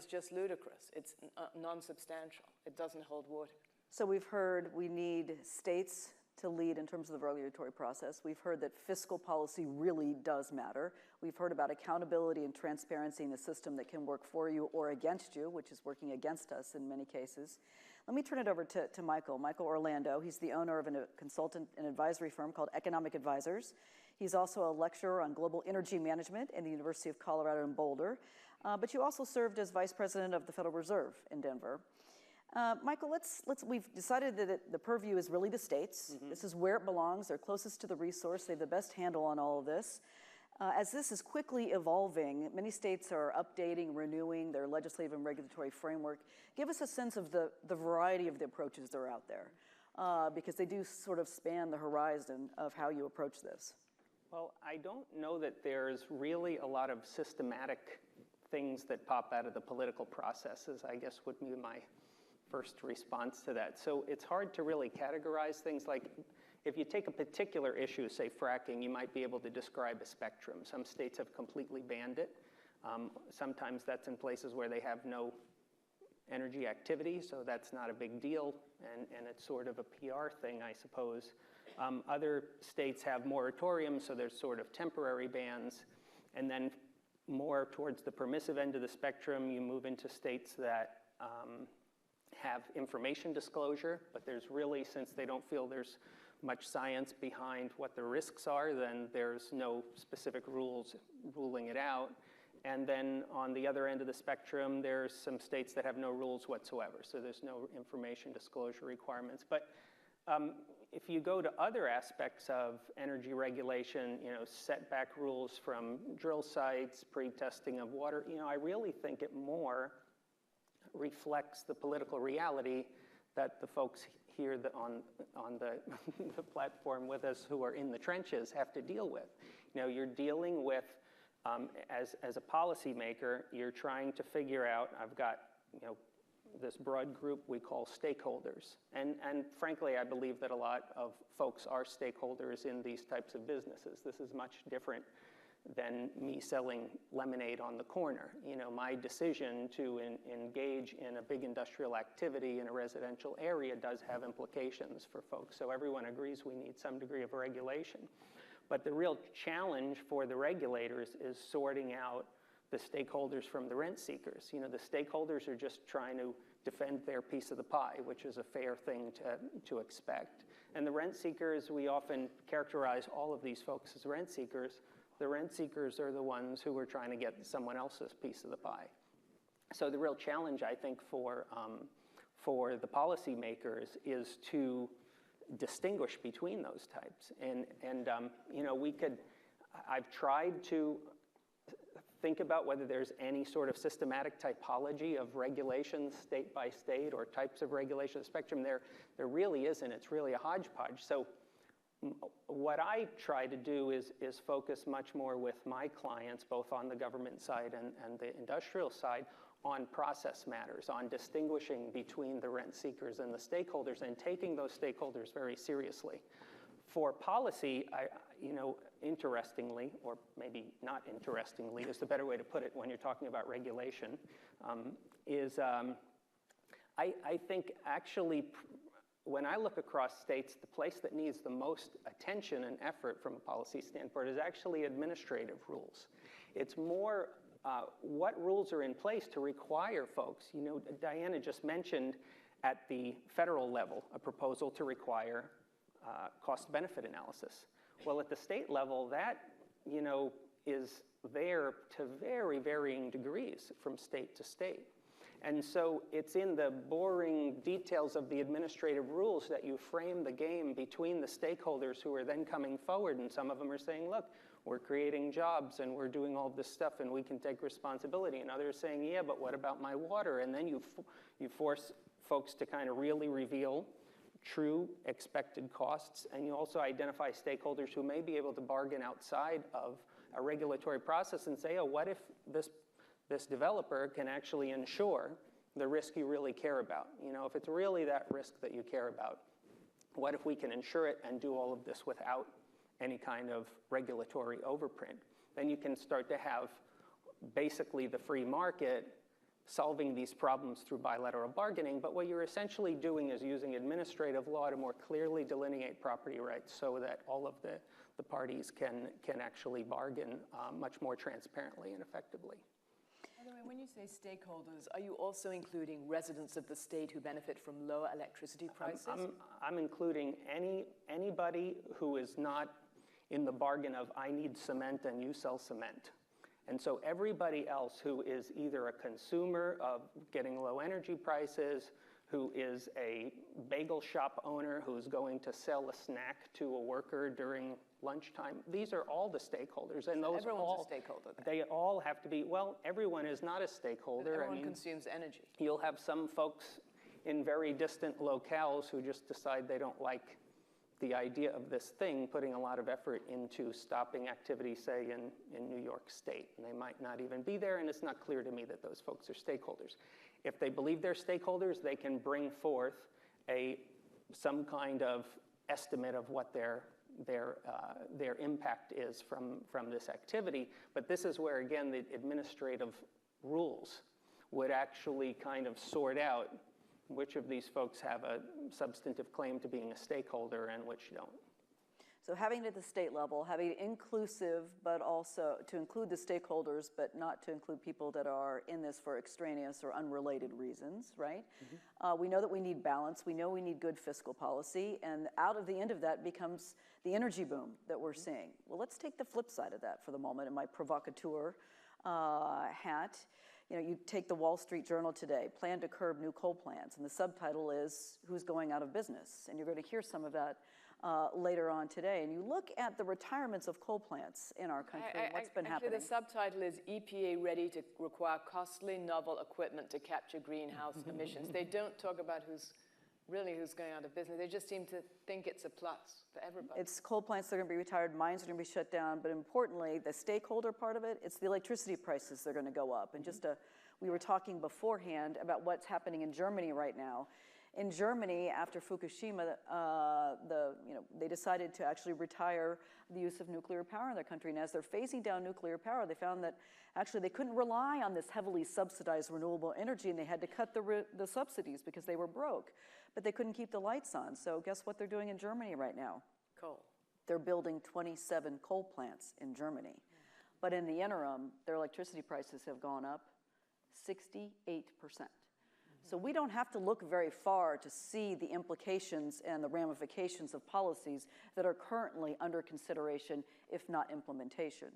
Speaker 5: just ludicrous. It's non-substantial. It doesn't hold water.
Speaker 2: So we've heard we need states to lead in terms of the regulatory process. We've heard that fiscal policy really does matter. We've heard about accountability and transparency in the system that can work for you or against you, which is working against us in many cases. Let me turn it over to Michael Orlando. He's the owner of a consultant and advisory firm called Economic Advisors. He's also a lecturer on global energy management in the University of Colorado in Boulder. But you also served as vice president of the Federal Reserve in Denver. Michael, we've decided that the purview is really the states. Mm-hmm. This is where it belongs. They're closest to the resource. They have the best handle on all of this. As this is quickly evolving, many states are updating, renewing their legislative and regulatory framework. Give us a sense of the variety of the approaches that are out there, because they do sort of span the horizon of how you approach this.
Speaker 6: Well, I don't know that there's really a lot of systematic things that pop out of the political processes, I guess would be my first response to that. So it's hard to really categorize things. Like if you take a particular issue, say fracking, you might be able to describe a spectrum. Some states have completely banned it. Sometimes that's in places where they have no energy activity, so that's not a big deal, and it's sort of a PR thing, I suppose. Other states have moratoriums, so there's sort of temporary bans, and then more towards the permissive end of the spectrum, you move into states that have information disclosure, but there's really, since they don't feel there's much science behind what the risks are, then there's no specific rules ruling it out. And then on the other end of the spectrum, there's some states that have no rules whatsoever, so there's no information disclosure requirements. But if you go to other aspects of energy regulation, setback rules from drill sites, pre-testing of water, I really think it more reflects the political reality that the folks here on the platform with us who are in the trenches have to deal with. You're dealing with, as a policymaker, you're trying to figure out, I've got, this broad group we call stakeholders. And frankly, I believe that a lot of folks are stakeholders in these types of businesses. This is much different than me selling lemonade on the corner. My decision to engage in a big industrial activity in a residential area does have implications for folks. So everyone agrees we need some degree of regulation. But the real challenge for the regulators is sorting out the stakeholders from the rent seekers. The stakeholders are just trying to defend their piece of the pie, which is a fair thing to expect. And the rent seekers, we often characterize all of these folks as rent seekers. The rent seekers are the ones who are trying to get someone else's piece of the pie. So the real challenge, I think, for the policymakers is to distinguish between those types. And I've tried to think about whether there's any sort of systematic typology of regulations state by state or types of regulation spectrum. There really isn't. It's really a hodgepodge. So what I try to do is focus much more with my clients, both on the government side and the industrial side, on process matters, on distinguishing between the rent seekers and the stakeholders and taking those stakeholders very seriously. For policy, interestingly, or maybe not interestingly is the better way to put it when you're talking about regulation, I think actually when I look across states, the place that needs the most attention and effort from a policy standpoint is actually administrative rules. It's more what rules are in place to require folks. Diana just mentioned at the federal level a proposal to require cost-benefit analysis. Well, at the state level, that is there to very varying degrees from state to state. And so it's in the boring details of the administrative rules that you frame the game between the stakeholders who are then coming forward, and some of them are saying, look, we're creating jobs and we're doing all this stuff and we can take responsibility, and others saying, yeah, but what about my water? And then you force folks to kind of really reveal true expected costs, and you also identify stakeholders who may be able to bargain outside of a regulatory process and say, oh, what if this developer can actually insure the risk you really care about? If it's really that risk that you care about, what if we can insure it and do all of this without any kind of regulatory overprint? Then you can start to have basically the free market solving these problems through bilateral bargaining, but what you're essentially doing is using administrative law to more clearly delineate property rights so that all of the parties can actually bargain much more transparently and effectively.
Speaker 5: By the way, when you say stakeholders, are you also including residents of the state who benefit from lower electricity prices?
Speaker 6: I'm including anybody who is not in the bargain of I need cement and you sell cement. And so everybody else who is either a consumer of getting low energy prices, who is a bagel shop owner who's going to sell a snack to a worker during lunchtime, these are all the stakeholders. And those
Speaker 5: everyone's a stakeholder then.
Speaker 6: They all have to be, well, everyone is not a stakeholder.
Speaker 5: But everyone consumes energy.
Speaker 6: You'll have some folks in very distant locales who just decide they don't like the idea of this thing, putting a lot of effort into stopping activity, say, in New York State. And they might not even be there, and it's not clear to me that those folks are stakeholders. If they believe they're stakeholders, they can bring forth some kind of estimate of what their their impact is from this activity. But this is where, again, the administrative rules would actually kind of sort out which of these folks have a substantive claim to being a stakeholder and which don't.
Speaker 2: So having it at the state level, having it inclusive, but also to include the stakeholders, but not to include people that are in this for extraneous or unrelated reasons, right? We know that we need balance. We know we need good fiscal policy. And out of the end of that becomes the energy boom that we're seeing. Well, let's take the flip side of that for the moment in my provocateur hat. You know, you take the Wall Street Journal today, plan to curb new coal plants, and the subtitle is who's going out of business. And you're going to hear some of that later on today. And you look at the retirements of coal plants in our country, what's been happening.
Speaker 5: Actually, the subtitle is EPA ready to require costly novel equipment to capture greenhouse emissions. They don't talk about who's going out of business. They just seem to think it's a plus for everybody.
Speaker 2: It's coal plants that are going to be retired, mines are going to be shut down, but importantly, the stakeholder part of it, it's the electricity prices that are going to go up. And we were talking beforehand about what's happening in Germany right now. In Germany, after Fukushima, they decided to actually retire the use of nuclear power in their country. And as they're phasing down nuclear power, they found that actually they couldn't rely on this heavily subsidized renewable energy, and they had to cut the subsidies because they were broke. But they couldn't keep the lights on. So guess what they're doing in Germany right now?
Speaker 5: Coal.
Speaker 2: They're building 27 coal plants in Germany. But in the interim, their electricity prices have gone up 68%. So we don't have to look very far to see the implications and the ramifications of policies that are currently under consideration, if not implementation.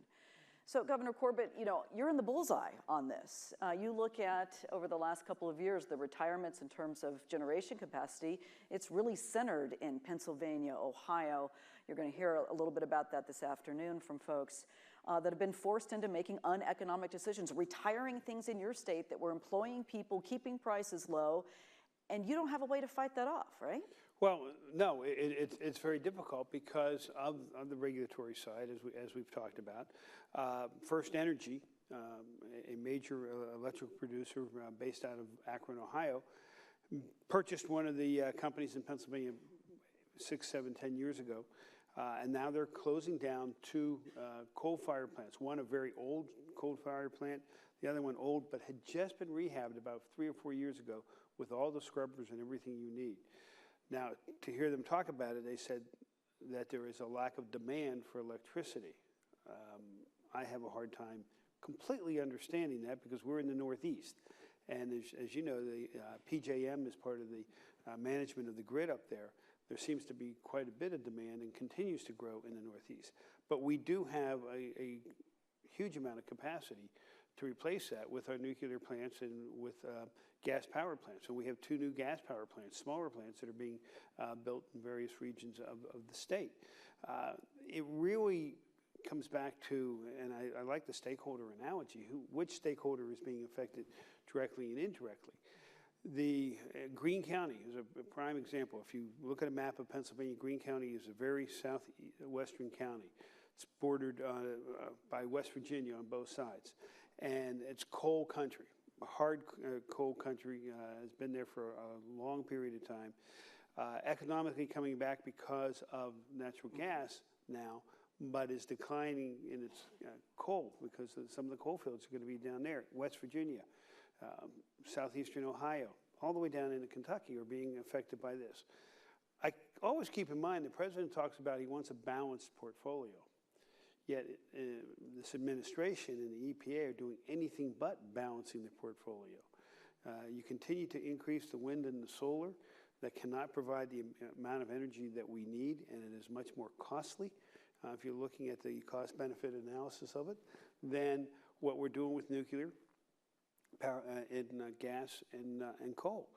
Speaker 2: So Governor Corbett, you're in the bullseye on this. You look at, over the last couple of years, the retirements in terms of generation capacity. It's really centered in Pennsylvania, Ohio. You're going to hear a little bit about that this afternoon from folks that have been forced into making uneconomic decisions, retiring things in your state that were employing people, keeping prices low, and you don't have a way to fight that off, right?
Speaker 3: Well, no, it's very difficult because of the regulatory side, as we've talked about. First Energy, a major electric producer based out of Akron, Ohio, purchased one of the companies in Pennsylvania 6, 7, 10 years ago. And now they're closing down two coal-fired plants. One a very old coal-fired plant, the other one old, but had just been rehabbed about 3 or 4 years ago with all the scrubbers and everything you need. Now, to hear them talk about it, they said that there is a lack of demand for electricity. I have a hard time completely understanding that because we're in the Northeast. And as you know, the PJM is part of the management of the grid up there. There seems to be quite a bit of demand and continues to grow in the Northeast. But we do have a huge amount of capacity to replace that with our nuclear plants and with gas power plants. And we have 2 new gas power plants, smaller plants that are being built in various regions of the state. It really comes back to, and I like the stakeholder analogy, which stakeholder is being affected directly and indirectly. The Greene County is a prime example. If you look at a map of Pennsylvania, Greene County is a very southwestern county. It's bordered by West Virginia on both sides. And it's coal country, hard coal country, has been there for a long period of time. Economically coming back because of natural gas now, but is declining in its coal because some of the coal fields are going to be down there. West Virginia, southeastern Ohio, all the way down into Kentucky are being affected by this. I always keep in mind the president talks about he wants a balanced portfolio. Yet this administration and the EPA are doing anything but balancing their portfolio. You continue to increase the wind and the solar that cannot provide the amount of energy that we need, and it is much more costly if you're looking at the cost-benefit analysis of it than what we're doing with nuclear power, in gas and coal.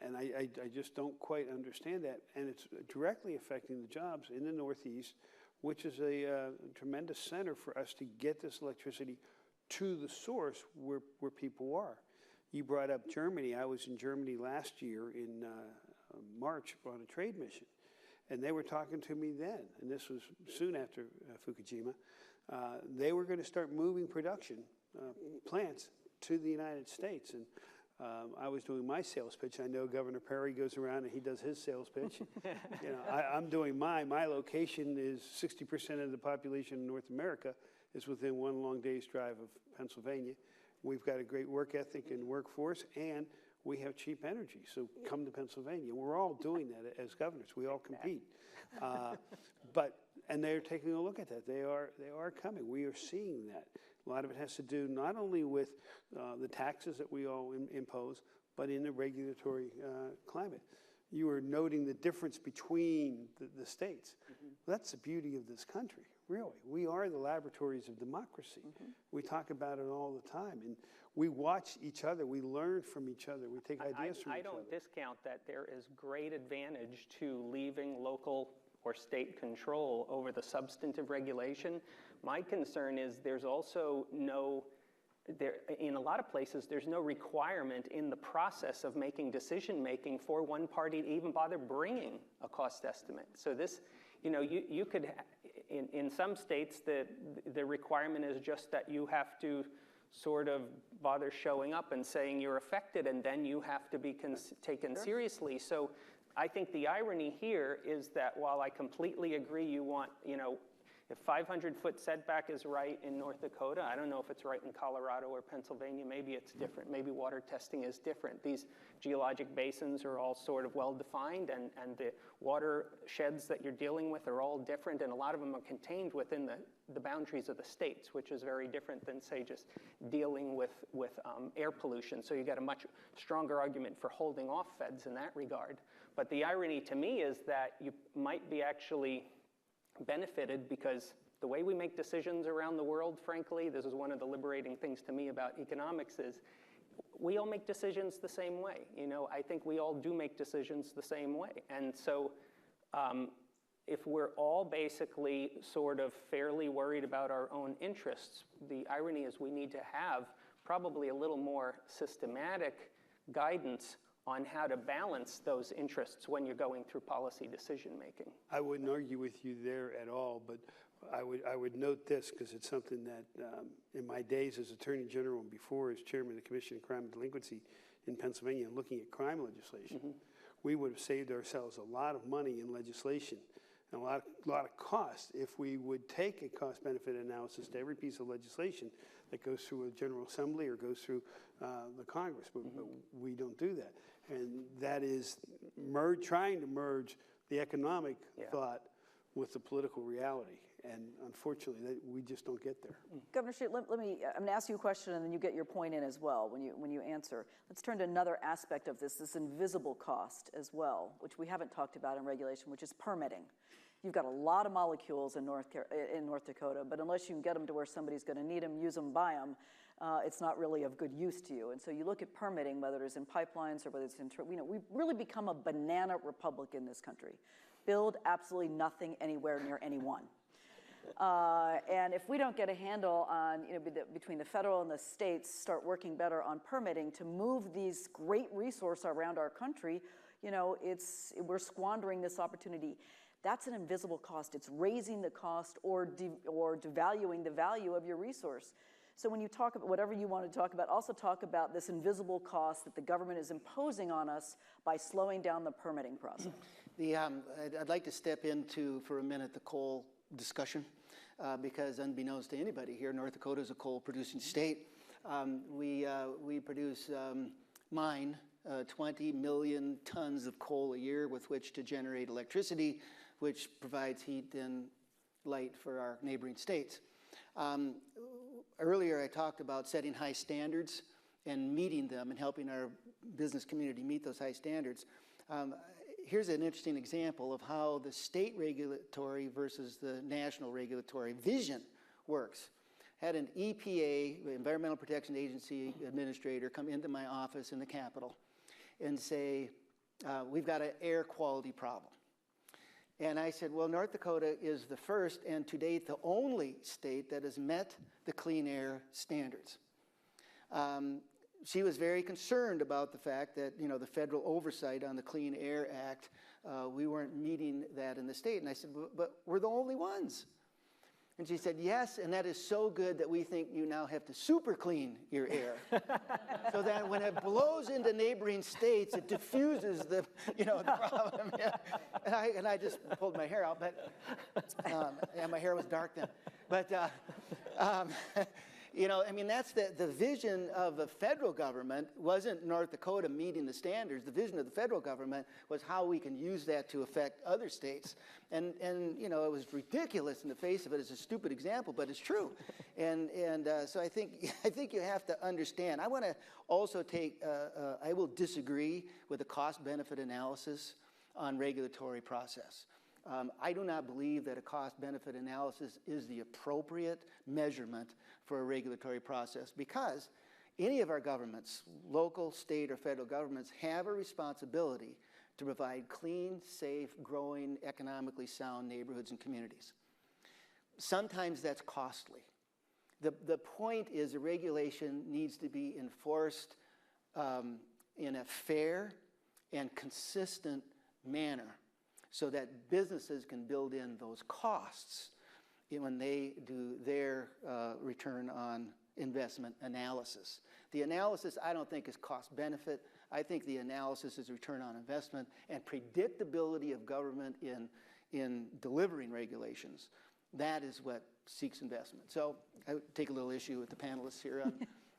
Speaker 3: And I just don't quite understand that. And it's directly affecting the jobs in the Northeast, which is a tremendous center for us to get this electricity to the source where people are. You brought up Germany. I was in Germany last year in March on a trade mission. And they were talking to me then, and this was soon after Fukushima. They were going to start moving production plants to the United States. And I was doing my sales pitch. I know Governor Perry goes around and he does his sales pitch. I'm doing mine. My location is 60% of the population in North America is within one long day's drive of Pennsylvania. We've got a great work ethic and workforce, and we have cheap energy. So come to Pennsylvania. We're all doing that as governors. We all compete. And they're taking a look at that. They are coming. We are seeing that. A lot of it has to do not only with the taxes that we all impose, but in the regulatory climate. You were noting the difference between the states. Well, that's the beauty of this country, really. We are the laboratories of democracy. We talk about it all the time. And we watch each other. We learn from each other. We take ideas from each other.
Speaker 6: I don't discount that there is great advantage to leaving local or state control over the substantive regulation. My concern is there's also in a lot of places, there's no requirement in the process of making decision-making for one party to even bother bringing a cost estimate. So this, you could, in some states, the requirement is just that you have to sort of bother showing up and saying you're affected, and then you have to be taken seriously. So I think the irony here is that while I completely agree you want, if 500-foot setback is right in North Dakota, I don't know if it's right in Colorado or Pennsylvania. Maybe it's different. Maybe water testing is different. These geologic basins are all sort of well-defined, and the watersheds that you're dealing with are all different, and a lot of them are contained within the boundaries of the states, which is very different than, say, just dealing with air pollution. So you got a much stronger argument for holding off feds in that regard. But the irony to me is that you might be actually benefited because the way we make decisions around the world, frankly, this is one of the liberating things to me about economics is we all make decisions the same way. I think we all do make decisions the same way. And so if we're all basically sort of fairly worried about our own interests, the irony is we need to have probably a little more systematic guidance on how to balance those interests when you're going through policy decision making.
Speaker 3: I wouldn't argue with you there at all, but I would note this because it's something that in my days as Attorney General and before as Chairman of the Commission on Crime and Delinquency in Pennsylvania, looking at crime legislation, we would have saved ourselves a lot of money in legislation and a lot of cost if we would take a cost-benefit analysis to every piece of legislation that goes through a General Assembly or goes through the Congress, but we don't do that. And that is trying to merge the economic thought with the political reality. And unfortunately, we just don't get there.
Speaker 2: Governor Schafer, I'm going to ask you a question and then you get your point in as well when you answer. Let's turn to another aspect of this invisible cost as well, which we haven't talked about in regulation, which is permitting. You've got a lot of molecules in North Dakota, but unless you can get them to where somebody's going to need them, use them, buy them, it's not really of good use to you. And so you look at permitting, whether it's in pipelines or whether it's in, we've really become a banana republic in this country. Build absolutely nothing anywhere near anyone. And if we don't get a handle on, between the federal and the states, start working better on permitting to move these great resources around our country, we're squandering this opportunity. That's an invisible cost. It's raising the cost or devaluing the value of your resource. So when you talk about whatever you want to talk about, also talk about this invisible cost that the government is imposing on us by slowing down the permitting process.
Speaker 4: I'd like to step into, for a minute, the coal discussion, because unbeknownst to anybody here, North Dakota is a coal-producing state. We mine 20 million tons of coal a year with which to generate electricity, which provides heat and light for our neighboring states. Earlier I talked about setting high standards and meeting them and helping our business community meet those high standards. Here's an interesting example of how the state regulatory versus the national regulatory vision works. Had an EPA, Environmental Protection Agency administrator, come into my office in the Capitol and say, we've got an air quality problem. And I said, well, North Dakota is the first and to date the only state that has met the clean air standards. She was very concerned about the fact that, the federal oversight on the Clean Air Act, we weren't meeting that in the state. And I said, but we're the only ones. And she said, yes, and that is so good that we think you now have to super clean your air. So that when it blows into neighboring states, it diffuses the problem. Yeah. And I just pulled my hair out, but, and my hair was dark then. But, that's the vision of the federal government wasn't North Dakota meeting the standards. The vision of the federal government was how we can use that to affect other states. And it was ridiculous in the face of it. It's a stupid example, but it's true. So I think you have to understand. I want to also I will disagree with the cost-benefit analysis on regulatory process. I do not believe that a cost-benefit analysis is the appropriate measurement for a regulatory process, because any of our governments, local, state, or federal governments, have a responsibility to provide clean, safe, growing, economically sound neighborhoods and communities. Sometimes that's costly. The point is, the regulation needs to be enforced in a fair and consistent manner, so that businesses can build in those costs when they do their return on investment analysis. The analysis, I don't think, is cost-benefit. I think the analysis is return on investment and predictability of government in delivering regulations. That is what seeks investment. So I would take a little issue with the panelists here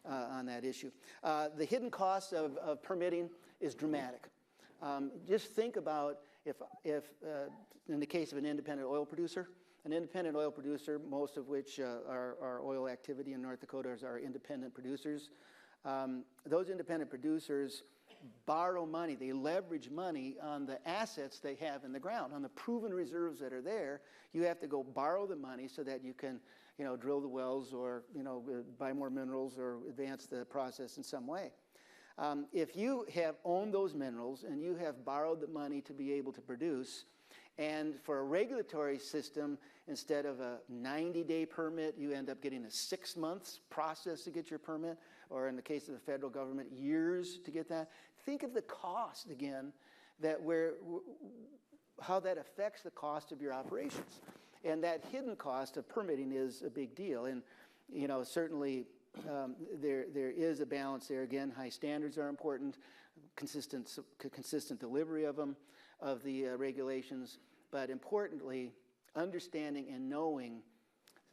Speaker 4: on that issue. The hidden costs of permitting is dramatic. Just think about if in the case of an independent oil producer, most of which our oil activity in North Dakota are independent producers, those independent producers borrow money. They leverage money on the assets they have in the ground, on the proven reserves that are there. You have to go borrow the money so that you can, drill the wells or, buy more minerals or advance the process in some way. If you have owned those minerals and you have borrowed the money to be able to produce, and for a regulatory system, instead of a 90-day permit, you end up getting a 6 months process to get your permit, or in the case of the federal government, years to get that. Think of the cost again, how that affects the cost of your operations. And that hidden cost of permitting is a big deal. And certainly there is a balance there. Again, high standards are important, consistent delivery of them, of the regulations, but importantly, understanding and knowing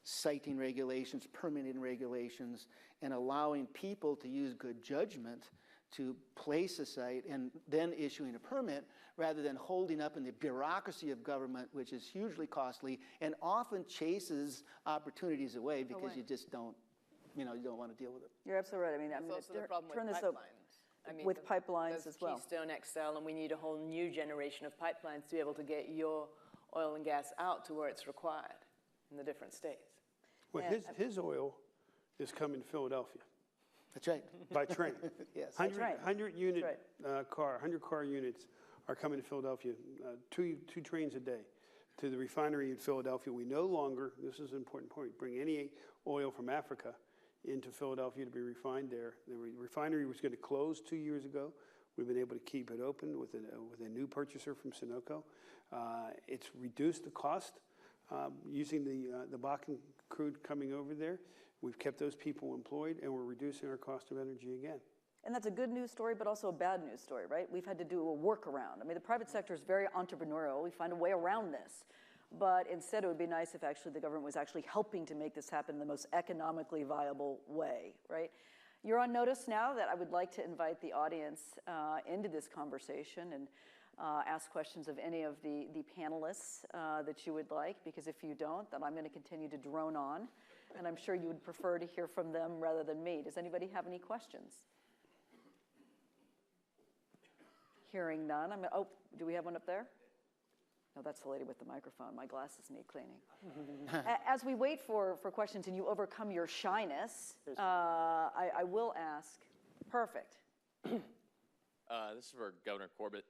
Speaker 4: siting regulations, permitting regulations, and allowing people to use good judgment to place a site and then issuing a permit, rather than holding up in the bureaucracy of government, which is hugely costly and often chases opportunities away because you just don't, you don't want to deal with it.
Speaker 2: You're absolutely right.
Speaker 5: That's also the problem
Speaker 2: turn
Speaker 5: with
Speaker 2: this
Speaker 5: pipelines.
Speaker 2: up with pipelines as well.
Speaker 5: Keystone XL, and we need a whole new generation of pipelines to be able to get your oil and gas out to where it's required in the different states.
Speaker 3: Well, his oil is coming to Philadelphia.
Speaker 4: That's right.
Speaker 3: By train.
Speaker 4: Yes.
Speaker 3: 100 unit car, 100 car units are coming to Philadelphia, two trains a day to the refinery in Philadelphia. We no longer, this is an important point, bring any oil from Africa into Philadelphia to be refined there. The refinery was going to close 2 years ago. We've been able to keep it open with a new purchaser from Sunoco. It's reduced the cost using the Bakken crude coming over there. We've kept those people employed, and we're reducing our cost of energy again.
Speaker 2: And that's a good news story, but also a bad news story, right? We've had to do a workaround. I mean, the private sector is very entrepreneurial. We find a way around this. But instead, it would be nice if actually the government was actually helping to make this happen in the most economically viable way, right? You're on notice now that I would like to invite the audience into this conversation and ask questions of any of the panelists that you would like, because if you don't, then I'm going to continue to drone on, and I'm sure you would prefer to hear from them rather than me. Does anybody have any questions? Hearing none. Oh, do we have one up there? No, that's the lady with the microphone. My glasses need cleaning. As we wait for questions and you overcome your shyness, I will ask. Perfect.
Speaker 7: This is for Governor Corbett.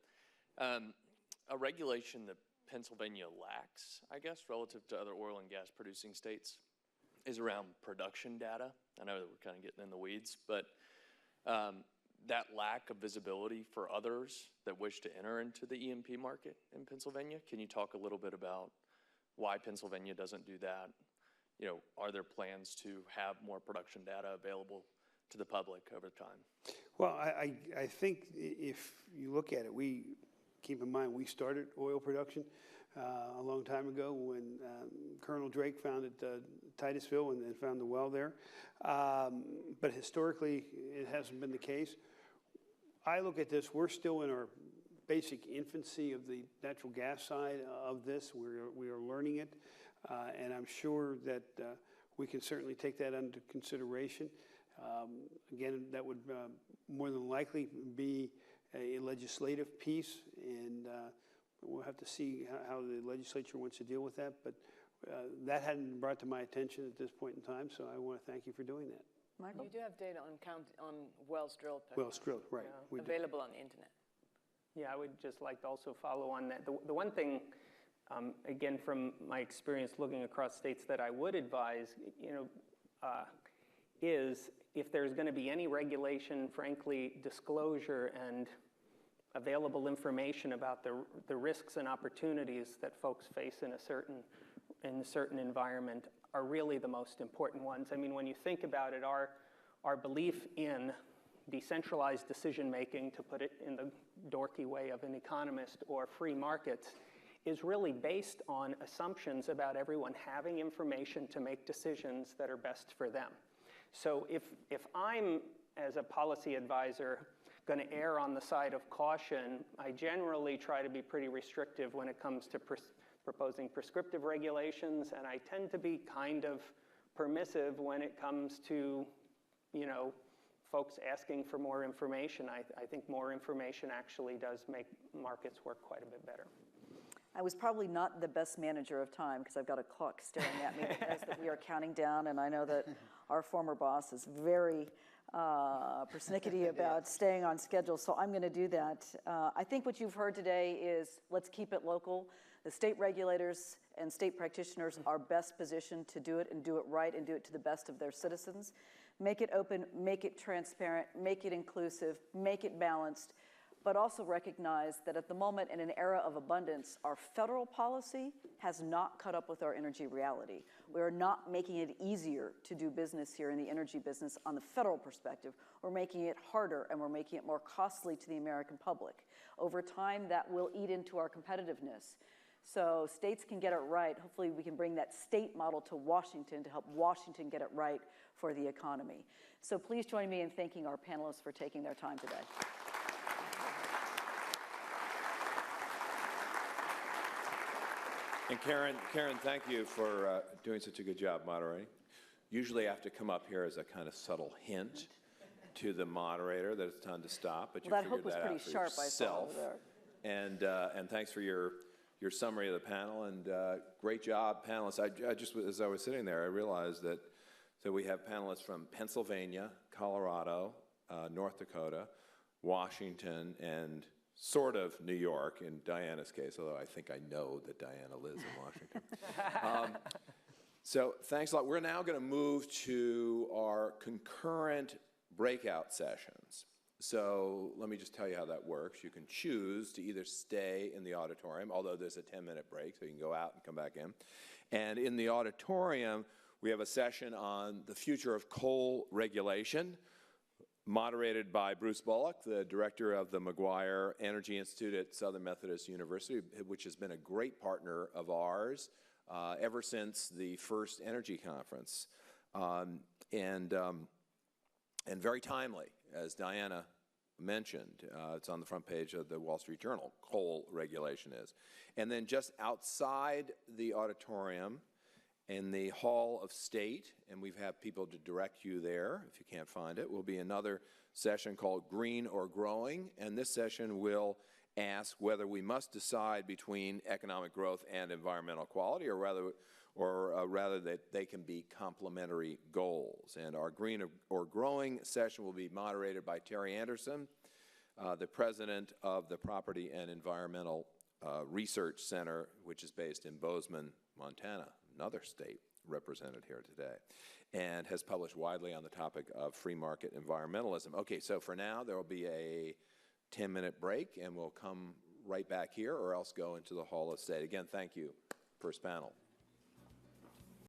Speaker 7: A regulation that Pennsylvania lacks, I guess, relative to other oil and gas producing states is around production data. I know that we're kind of getting in the weeds, but that lack of visibility for others that wish to enter into the E&P market in Pennsylvania. Can you talk a little bit about why Pennsylvania doesn't do that? are there plans to have more production data available to the public over time?
Speaker 3: Well, I think if you look at it, keep in mind, we started oil production a long time ago when Colonel Drake founded Titusville and found the well there. But historically, it hasn't been the case. I look at this, we're still in our basic infancy of the natural gas side of this. We are learning it, and I'm sure that we can certainly take that under consideration. Again, that would more than likely be a legislative piece, and we'll have to see how the legislature wants to deal with that. But that hadn't been brought to my attention at this point in time, so I want to thank you for doing that.
Speaker 2: Michael?
Speaker 5: You do have data on wells drilled.
Speaker 3: Wells drilled, right.
Speaker 5: Yeah, available on the internet.
Speaker 6: Yeah, I would just like to also follow on that. The one thing, again, from my experience looking across states that I would advise, is if there's going to be any regulation, frankly, disclosure and available information about the risks and opportunities that folks face in a certain environment are really the most important ones. I mean, when you think about it, our belief in decentralized decision-making, to put it in the dorky way of an economist, or free markets, is really based on assumptions about everyone having information to make decisions that are best for them. So if I'm, as a policy advisor, going to err on the side of caution, I generally try to be pretty restrictive when it comes to proposing prescriptive regulations, and I tend to be kind of permissive when it comes to, folks asking for more information. I think more information actually does make markets work quite a bit better.
Speaker 2: I was probably not the best manager of time because I've got a clock staring at me that says that we are counting down, and I know that our former boss is very persnickety about staying on schedule, so I'm going to do that. I think what you've heard today is let's keep it local. The state regulators and state practitioners are best positioned to do it and do it right and do it to the best of their citizens. Make it open, make it transparent, make it inclusive, make it balanced, but also recognize that at the moment in an era of abundance, our federal policy has not caught up with our energy reality. We are not making it easier to do business here in the energy business on the federal perspective. We're making it harder, and we're making it more costly to the American public. Over time, that will eat into our competitiveness. So states can get it right. Hopefully we can bring that state model to Washington to help Washington get it right for the economy. So please join me in thanking our panelists for taking their time today.
Speaker 1: And Karen, thank you for doing such a good job moderating. Usually I have to come up here as a kind of subtle hint to the moderator that it's time to stop, but you figured that out for yourself. And thanks for your summary of the panel, and great job, panelists. I just, as I was sitting there, I realized that so we have panelists from Pennsylvania, Colorado, North Dakota, Washington, and sort of New York in Diana's case, although I think I know that Diana lives in Washington. So thanks a lot. We're now going to move to our concurrent breakout sessions. So let me just tell you how that works. You can choose to either stay in the auditorium, although there's a 10-minute break, so you can go out and come back in. And in the auditorium, we have a session on the future of coal regulation, moderated by Bruce Bullock, the director of the McGuire Energy Institute at Southern Methodist University, which has been a great partner of ours ever since the first energy conference, and very timely, as Diana mentioned. It's on the front page of the Wall Street Journal, coal regulation is. And then just outside the auditorium, in the Hall of State, and we've had people to direct you there if you can't find it, will be another session called Green or Growing, and this session will ask whether we must decide between economic growth and environmental quality, or rather that they can be complementary goals. And our Green or Growing session will be moderated by Terry Anderson, the president of the Property and Environmental Research Center, which is based in Bozeman, Montana, another state represented here today, and has published widely on the topic of free market environmentalism. Okay, so for now, there will be a 10-minute break, and we'll come right back here or else go into the Hall of State. Again, thank you, first panel.